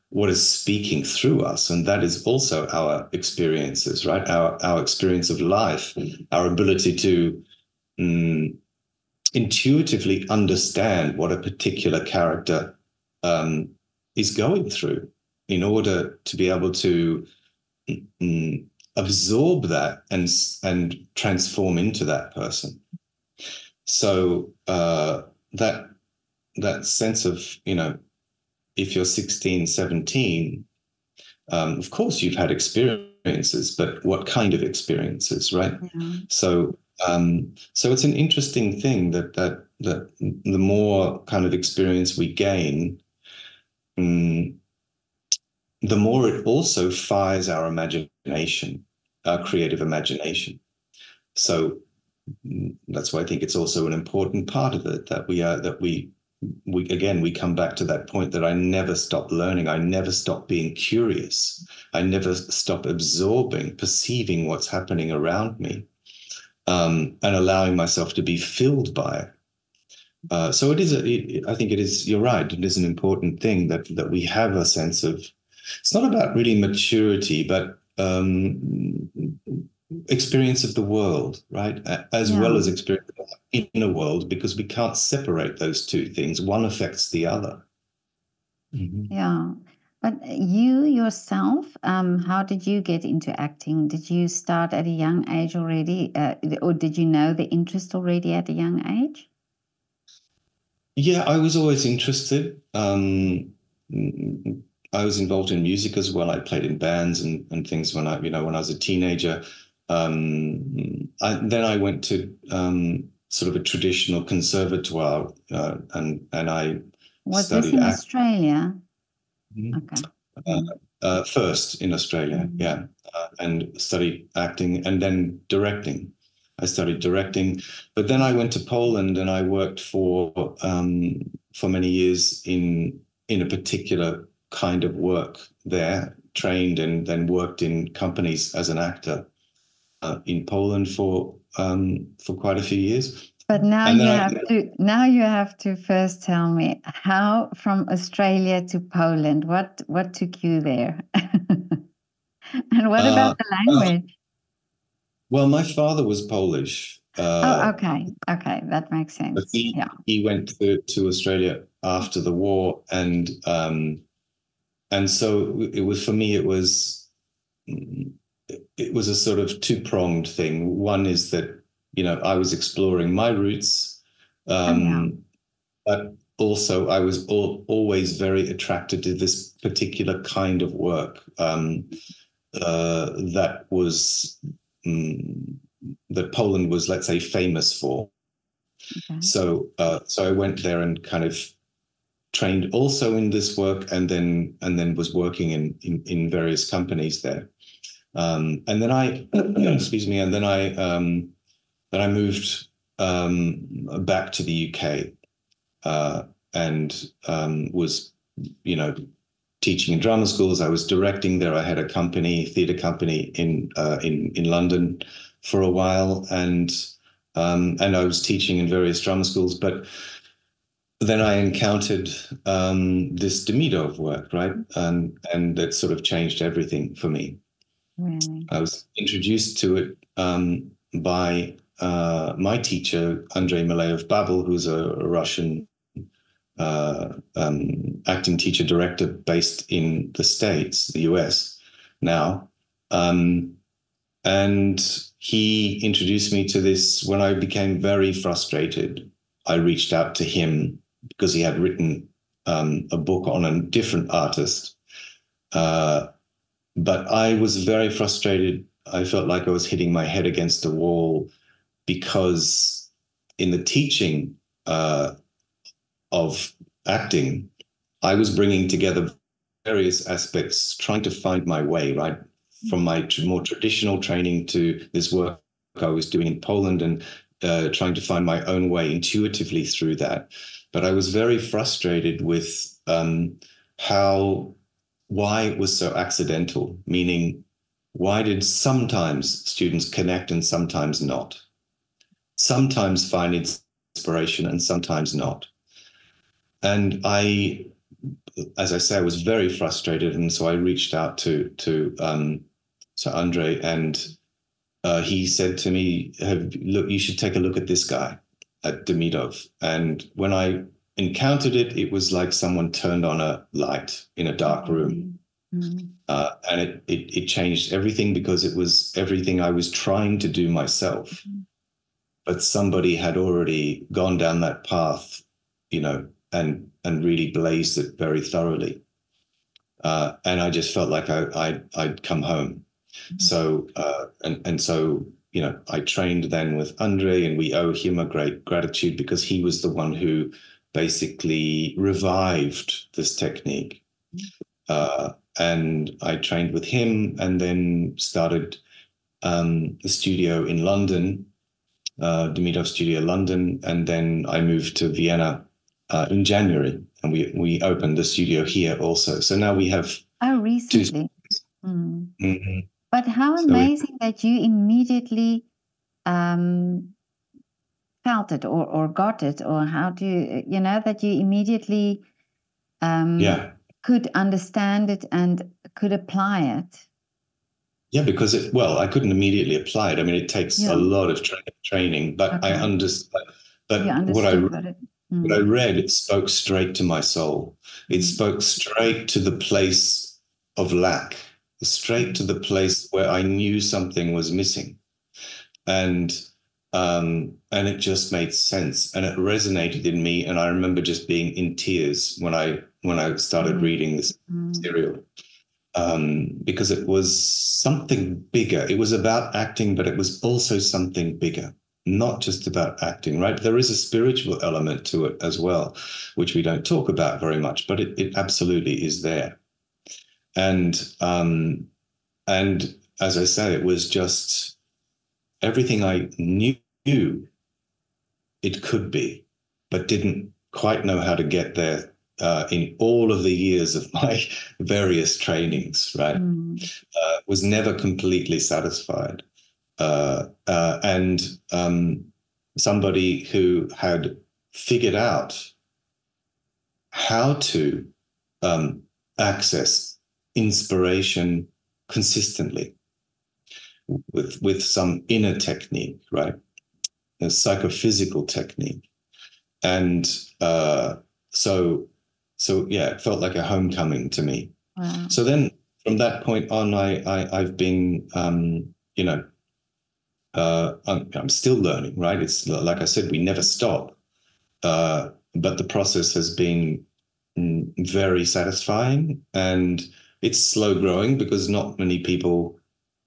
what is speaking through us. And that is also our experiences, right? Our experience of life, our ability to intuitively understand what a particular character is going through, in order to be able to absorb that and transform into that person. So that sense of, if you're 16, 17, of course you've had experiences, but what kind of experiences, right? Yeah. So it's an interesting thing that the more kind of experience we gain, the more it also fires our imagination, our creative imagination. So that's why I think it's also an important part of it, that we come back to that point that I never stop learning. I never stop being curious. I never stop absorbing, perceiving what's happening around me, and allowing myself to be filled by it. So I think it is, you're right, it is an important thing that we have a sense of, it's not about really maturity, but experience of the world, right? As well as experience of the inner world, because we can't separate those two things. One affects the other. Yeah. But you yourself, how did you get into acting? Did you start at a young age already, or did you know the interest already at a young age? Yeah, I was always interested. I was involved in music as well. I played in bands and things when I was a teenager. Then I went to sort of a traditional conservatoire, and I was studied this in Australia? Okay. First in Australia, yeah, and studied acting and then directing. I studied directing, but then I went to Poland and I worked for many years in a particular kind of work there, trained and then worked in companies as an actor in Poland for quite a few years. But now And you then have to first tell me how from Australia to Poland. What took you there? And what about the language? Well, my father was Polish. Oh, okay. Okay, that makes But sense. Yeah. he went to Australia after the war, and so it was, for me, it was a sort of two-pronged thing. One is that, I was exploring my roots, Yeah. but also I was always very attracted to this particular kind of work, that was that Poland was, let's say, famous for. Okay. So I went there and kind of trained also in this work, and then was working in various companies there. And then I, excuse me, and then I moved back to the UK, and was, teaching in drama schools. I was directing there. I had a theatre company in London for a while, and I was teaching in various drama schools. But then I encountered this Demidov work, right, and that sort of changed everything for me. Really? I was introduced to it by my teacher, Andrei Biziorek, who's a Russian acting teacher director based in the States, the US now. And he introduced me to this. When I became very frustrated, I reached out to him because he had written a book on a different artist. But I was very frustrated. I felt like I was hitting my head against a wall, because in the teaching of acting, I was bringing together various aspects, trying to find my way, right? From my more traditional training to this work I was doing in Poland, and trying to find my own way intuitively through that. But I was very frustrated with why it was so accidental, meaning why did sometimes students connect and sometimes not? Sometimes find inspiration and sometimes not. And as I say, I was very frustrated, and so I reached out to Andrei, and he said to me, "Look, you should take a look at this guy, at Demidov." And when I encountered it, it was like someone turned on a light in a dark room, and it changed everything, because it was everything I was trying to do myself, but somebody had already gone down that path, and really blazed it very thoroughly. And I just felt like I'd come home. So, so, I trained then with Andrei, and we owe him a great gratitude, because he was the one who basically revived this technique. And I trained with him, and then started the studio in London, Demidov Studio London, and then I moved to Vienna in January, and we opened the studio here also. So now we have recently. But how amazing that you immediately felt it or got it, or how do you, that you immediately could understand it and could apply it? Yeah, because I couldn't immediately apply it. I mean, it takes a lot of training, but I understand. But what I read, it spoke straight to my soul. It spoke straight to the place of lack, straight to the place where I knew something was missing, and it just made sense, and it resonated in me. And I remember just being in tears when I started reading this material. Because it was something bigger. It was about acting, but it was also something bigger, not just about acting, right? There is a spiritual element to it as well, which we don't talk about very much, but it absolutely is there. And as I say, it was just everything I knew it could be, but didn't quite know how to get there. In all of the years of my various trainings, right? Was never completely satisfied. And somebody who had figured out how to access inspiration consistently with some inner technique, right? A psychophysical technique. And so yeah, it felt like a homecoming to me. Wow. So then from that point on, I've been, you know, I'm still learning, right? It's like I said, we never stop. But the process has been very satisfying, and it's slow growing because not many people,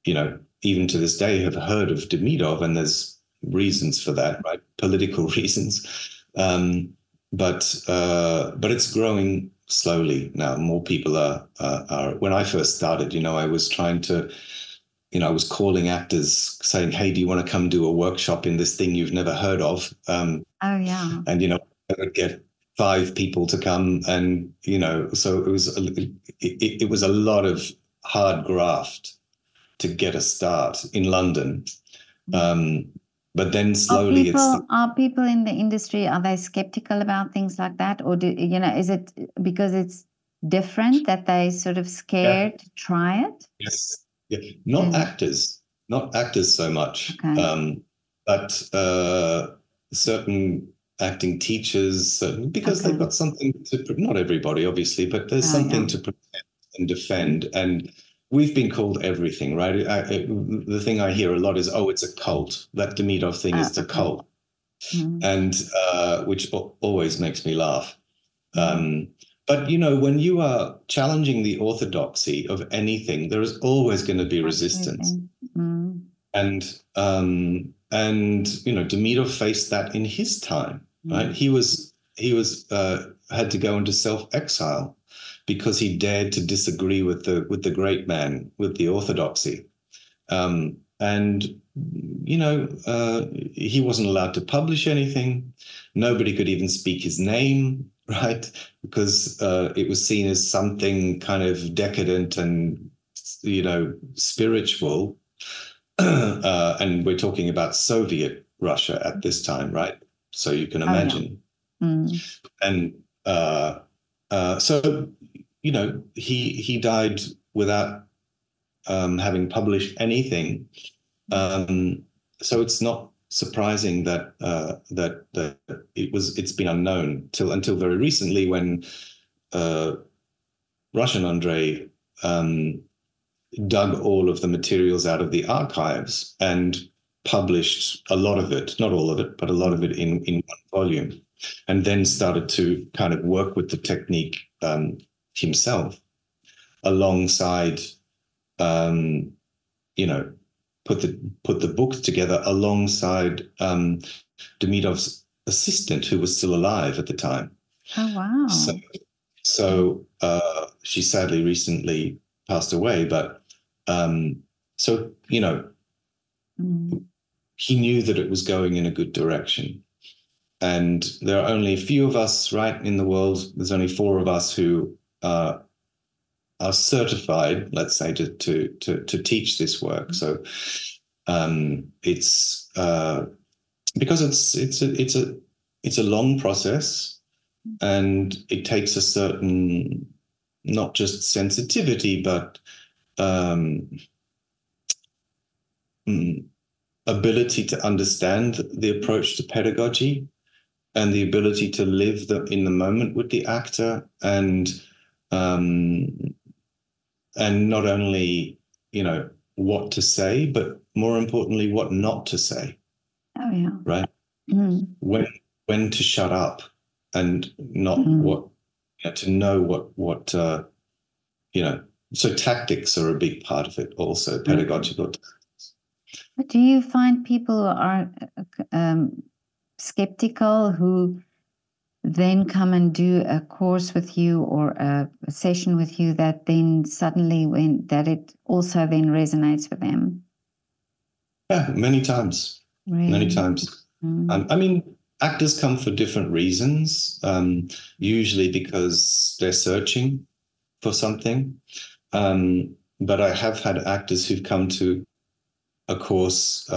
you know, even to this day have heard of Demidov, and there's reasons for that, right? Political reasons. But it's growing slowly now. More people are. When I first started, you know, I was trying to, you know, I was calling actors saying, "Hey, do you want to come do a workshop in this thing you've never heard of?" Oh yeah. And you know, I would get 5 people to come, and you know, so it was a lot of hard graft to get a start in London. But then slowly are people in the industry, are they skeptical about things like that? Or do you know, is it because it's different that they sort of scared to try it? Yes. Yeah. Not actors so much. Okay. But certain acting teachers, because they've got something to, not everybody obviously, but there's something to protect and defend. And we've been called everything, right? The thing I hear a lot is, oh, it's a cult. That Demidov thing is a cult. And which always makes me laugh. But, you know, when you are challenging the orthodoxy of anything, there is always going to be resistance. And, you know, Demidov faced that in his time, right? He had to go into self-exile because he dared to disagree with the great man, with the orthodoxy. And, you know, he wasn't allowed to publish anything. Nobody could even speak his name, right? Because it was seen as something kind of decadent and, you know, spiritual. And we're talking about Soviet Russia at this time, right? So you can imagine. And so, you know, he died without having published anything. So it's not surprising that it's been unknown until very recently, when Russian Andrei dug all of the materials out of the archives and published a lot of it, not all of it, but a lot of it in one volume, and then started to kind of work with the technique himself alongside, you know, put the book together alongside Demidov's assistant, who was still alive at the time. Oh, wow. So she sadly recently passed away, but so, you know, he knew that it was going in a good direction. And there are only a few of us, right, in the world. There's only 4 of us who are certified, let's say, to teach this work. So it's because it's a long process, and it takes a certain, not just sensitivity, but ability to understand the approach to pedagogy, and the ability to live in the moment with the actor, and not only, you know, what to say, but more importantly, what not to say. Oh yeah. Right. When to shut up, and not what, you know, to know what you know. So tactics are a big part of it, also pedagogical tactics. But do you find people who are skeptical who then come and do a course with you or a session with you that then suddenly that it also then resonates with them? Yeah, many times. Really? Many times. I mean, actors come for different reasons, usually because they're searching for something. But I have had actors who've come to a course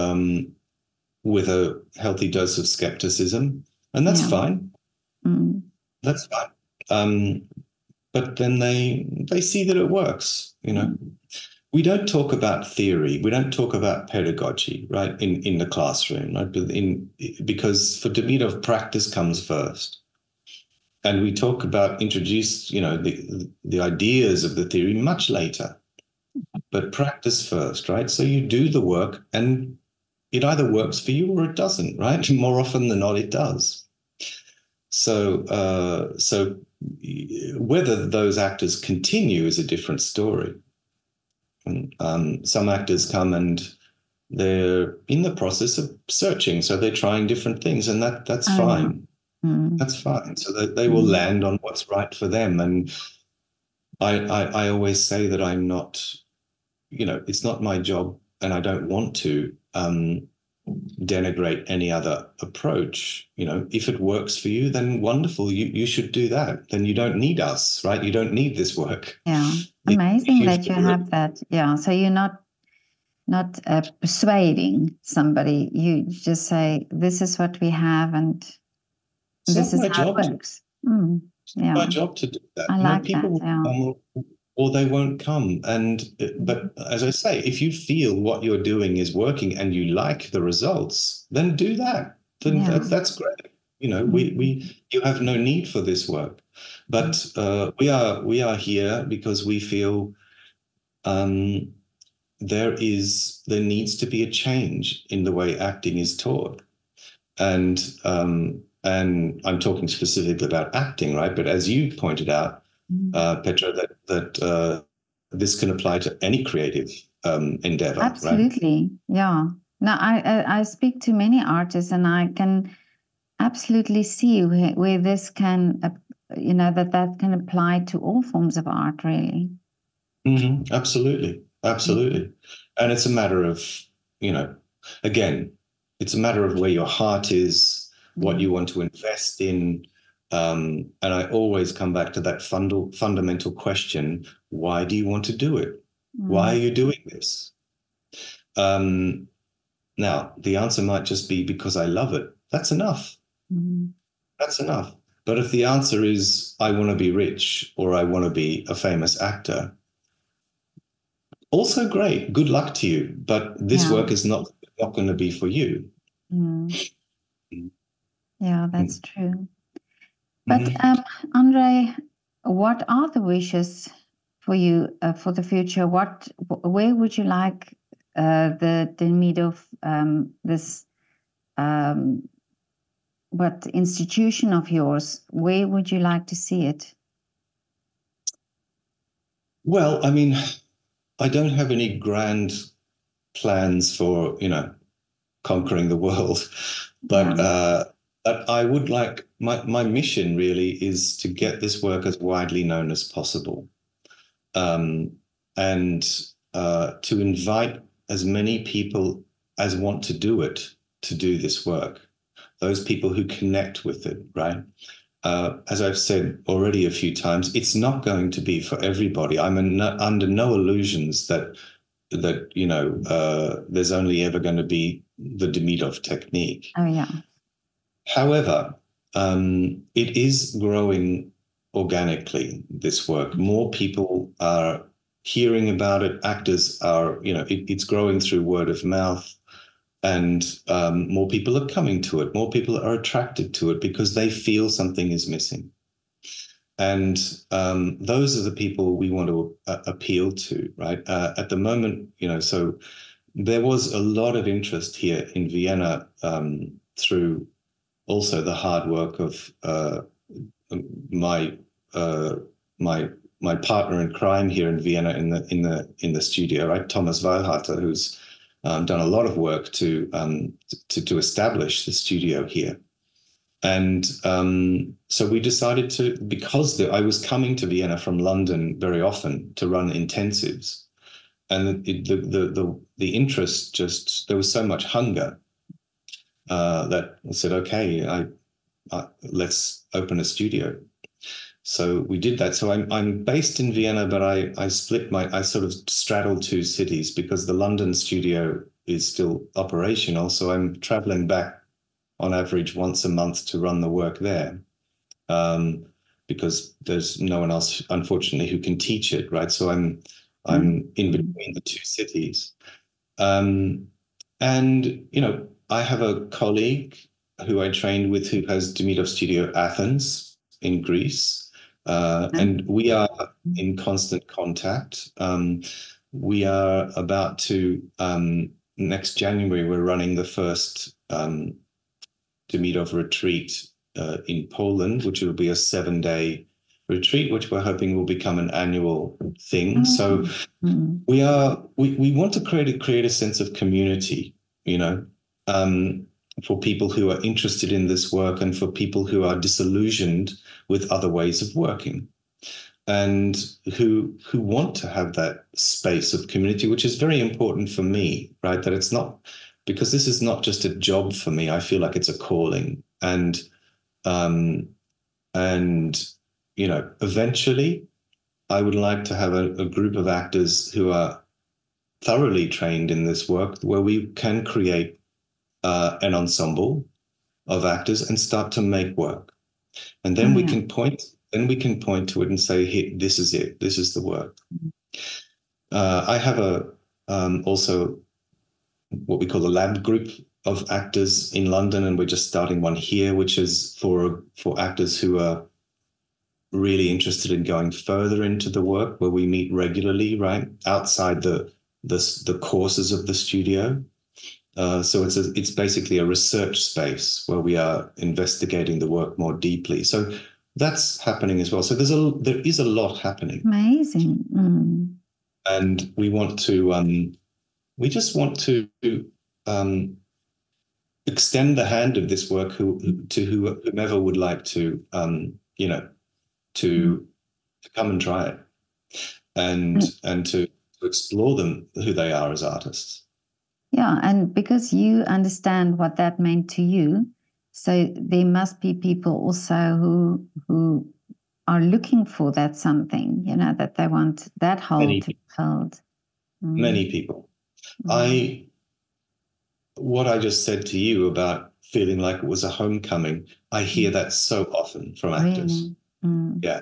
with a healthy dose of skepticism, and that's fine. That's fine. But then they see that it works, you know. We don't talk about theory. We don't talk about pedagogy, right, in the classroom, right? Because for Demidov, practice comes first. And we talk about the ideas of the theory much later, but practice first, right? So you do the work and it either works for you or it doesn't, right? More often than not, it does. So whether those actors continue is a different story. Some actors come and they're in the process of searching, so they're trying different things, and that's fine. That's fine. So that they will land on what's right for them. And I always say that I'm not, it's not my job, and I don't want to denigrate any other approach. If it works for you, then wonderful. You should do that. Then you don't need us, right? You don't need this work. Yeah, amazing that you have that. Yeah, so you're not persuading somebody. You just say, this is what we have, and this is how it works. It's my job to do that. I like people that. will come or they won't come. But as I say, if you feel what you're doing is working and you like the results, then do that. Then that's great. You have no need for this work. But we are here because we feel there needs to be a change in the way acting is taught. And I'm talking specifically about acting, right? But as you pointed out, Petra, that this can apply to any creative endeavor. Absolutely, right? Yeah. Now, I speak to many artists, and I can absolutely see where this can, that can apply to all forms of art, really. Absolutely. And it's a matter of, again, it's a matter of where your heart is, what you want to invest in. And I always come back to that fundamental question: why do you want to do it? Why are you doing this? Now, the answer might just be because I love it. That's enough. That's enough. But if the answer is I want to be rich or I want to be a famous actor, also great. Good luck to you. But this work is not going to be for you. Yeah, that's true. But Andrei, what are the wishes for you for the future? Where would you like the Demidov, what institution of yours? Where would you like to see it? Well, I mean, I don't have any grand plans for conquering the world, but I would like, my mission really is to get this work as widely known as possible, and to invite as many people as want to do it to do this work, those people who connect with it, right? As I've said already a few times, it's not going to be for everybody. I'm under no illusions that there's only ever going to be the Demidov technique. Oh, yeah. However, it is growing organically, this work. More people are hearing about it. Actors are, it's growing through word of mouth, and more people are coming to it. More people are attracted to it because they feel something is missing. And those are the people we want to appeal to, right? At the moment, so there was a lot of interest here in Vienna through also the hard work of my partner in crime here in Vienna in the studio, right? Thomas Weilharter, who's done a lot of work to establish the studio here. And so we decided to, because I was coming to Vienna from London very often to run intensives, and the interest just, there was so much hunger that I said, okay, let's open a studio. So we did that. So I'm based in Vienna, but I sort of straddle two cities because the London studio is still operational. So I'm traveling back on average once a month to run the work there, because there's no one else, unfortunately, who can teach it, right? So I'm in between the two cities. And, I have a colleague who I trained with who has Demidov Studio Athens in Greece. And we are in constant contact. We are about to, next January, we're running the first Demidov retreat in Poland, which will be a 7-day retreat, which we're hoping will become an annual thing. So we want to create a sense of community, for people who are interested in this work and for people who are disillusioned with other ways of working, and who want to have that space of community, which is very important for me, right? That it's not, because this is not just a job for me. I feel like it's a calling, and eventually I would like to have a group of actors who are thoroughly trained in this work, where we can create an ensemble of actors and start to make work. And then we can point to it and say, here, this is it. This is the work. I have also what we call a lab group of actors in London, and we're just starting one here, which is for actors who are really interested in going further into the work, where we meet regularly, right, outside the courses of the studio. So it's basically a research space where we are investigating the work more deeply. So that's happening as well. So there is a lot happening. Amazing. And we just want to extend the hand of this work to whomever would like to to come and try it, and to explore them, who they are as artists. Yeah, and because you understand what that meant to you, so there must be people also who are looking for that something, that they want that hole to be filled. Many people. What I just said to you about feeling like it was a homecoming, I hear that so often from actors. Really? Yeah.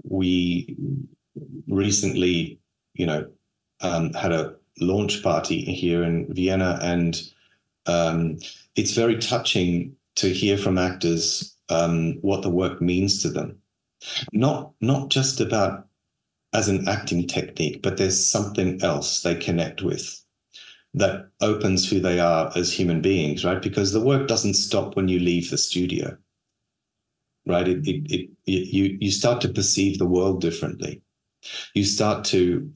We recently, had a launch party here in Vienna, and it's very touching to hear from actors what the work means to them. Not just about as an acting technique, but there's something else they connect with that opens who they are as human beings, right? Because the work doesn't stop when you leave the studio, right? You start to perceive the world differently. You start to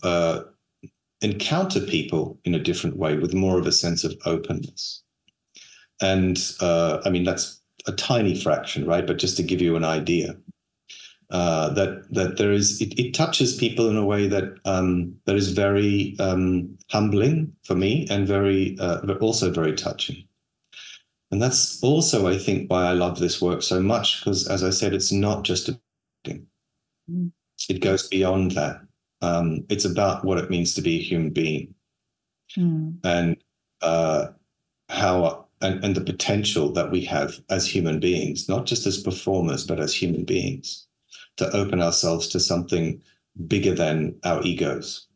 encounter people in a different way with more of a sense of openness. And that's a tiny fraction, right? But just to give you an idea, that there is, it touches people in a way that is very humbling for me, and but also very touching. And that's also, I think, why I love this work so much, because, as I said, it's not just a thing. It goes beyond that. It's about what it means to be a human being, and how and the potential that we have as human beings, not just as performers, but as human beings, to open ourselves to something bigger than our egos.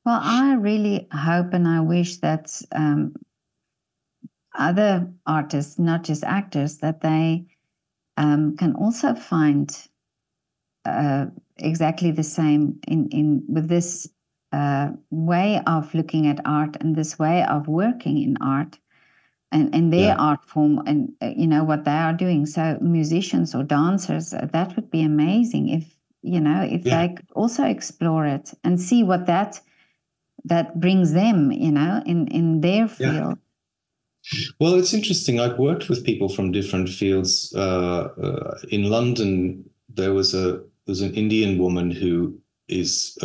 Well, I really hope and I wish that other artists, not just actors, that they can also find exactly the same in with this way of looking at art and this way of working in art and their art form, and what they are doing. So musicians or dancers, that would be amazing if they could also explore it and see what that brings them, in their field. Well, it's interesting. I've worked with people from different fields. In London, there was an Indian woman who is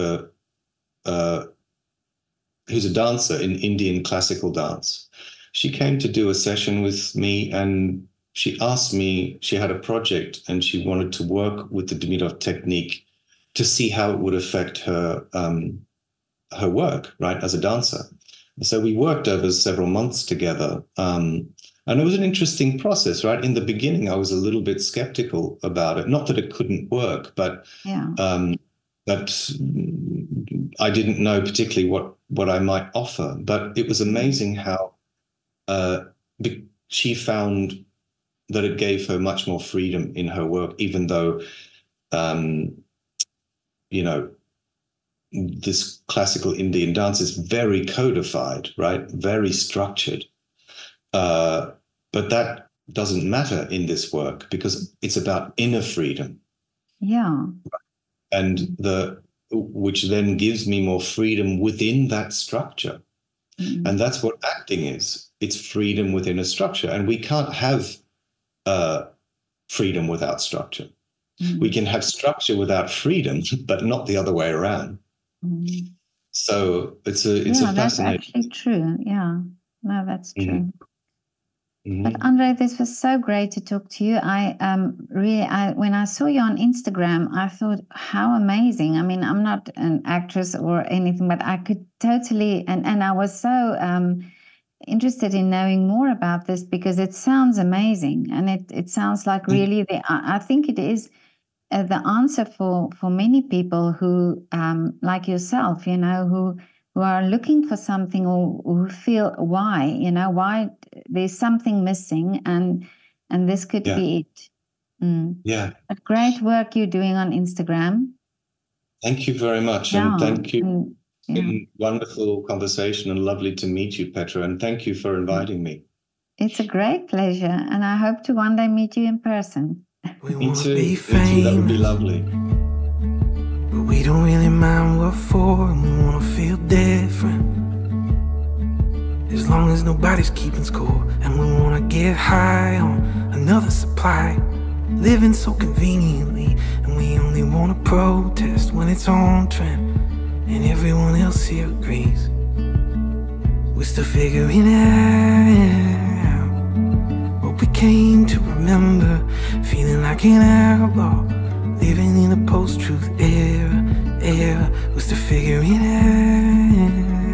who's a dancer in Indian classical dance. She came to do a session with me, and she asked me, she had a project and she wanted to work with the Demidov technique to see how it would affect her her work, right, as a dancer. So we worked over several months together. And it was an interesting process, right? In the beginning, I was a little bit skeptical about it. Not that it couldn't work, but that I didn't know particularly what I might offer. But it was amazing how she found that it gave her much more freedom in her work, even though, you know, this classical Indian dance is very codified, right? Very structured. But that doesn't matter in this work because it's about inner freedom. Yeah. And which then gives me more freedom within that structure. And that's what acting is. It's freedom within a structure. And we can't have freedom without structure. We can have structure without freedom, but not the other way around. So it's a fascinating. That's actually true. Yeah. No, that's true. But Andrei, this was so great to talk to you. When I saw you on Instagram, I thought, how amazing. I mean, I'm not an actress or anything, but I could totally, and I was so interested in knowing more about this because it sounds amazing. And it sounds like really, I think it is the answer for many people who, like yourself, you know, who are looking for something or who feel why there's something missing and this could be it. Yeah. But great work you're doing on Instagram. Thank you very much. And thank you. It's been wonderful conversation and lovely to meet you, Petra. And thank you for inviting me. It's a great pleasure. And I hope to one day meet you in person. Me too. That would be lovely. But we don't really mind what for, and we wanna feel different. As long as nobody's keeping score, and we wanna get high on another supply. Living so conveniently, and we only wanna protest when it's on trend, and everyone else here agrees. We're still figuring out what we came to remember, feeling like an outlaw, living in a post-truth era. We're still figuring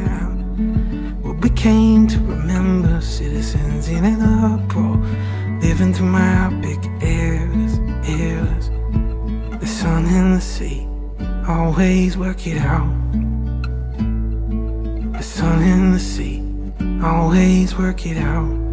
out what we came to remember, citizens in an uproar, living through myopic eras. The sun and the sea always work it out. The sun and the sea always work it out.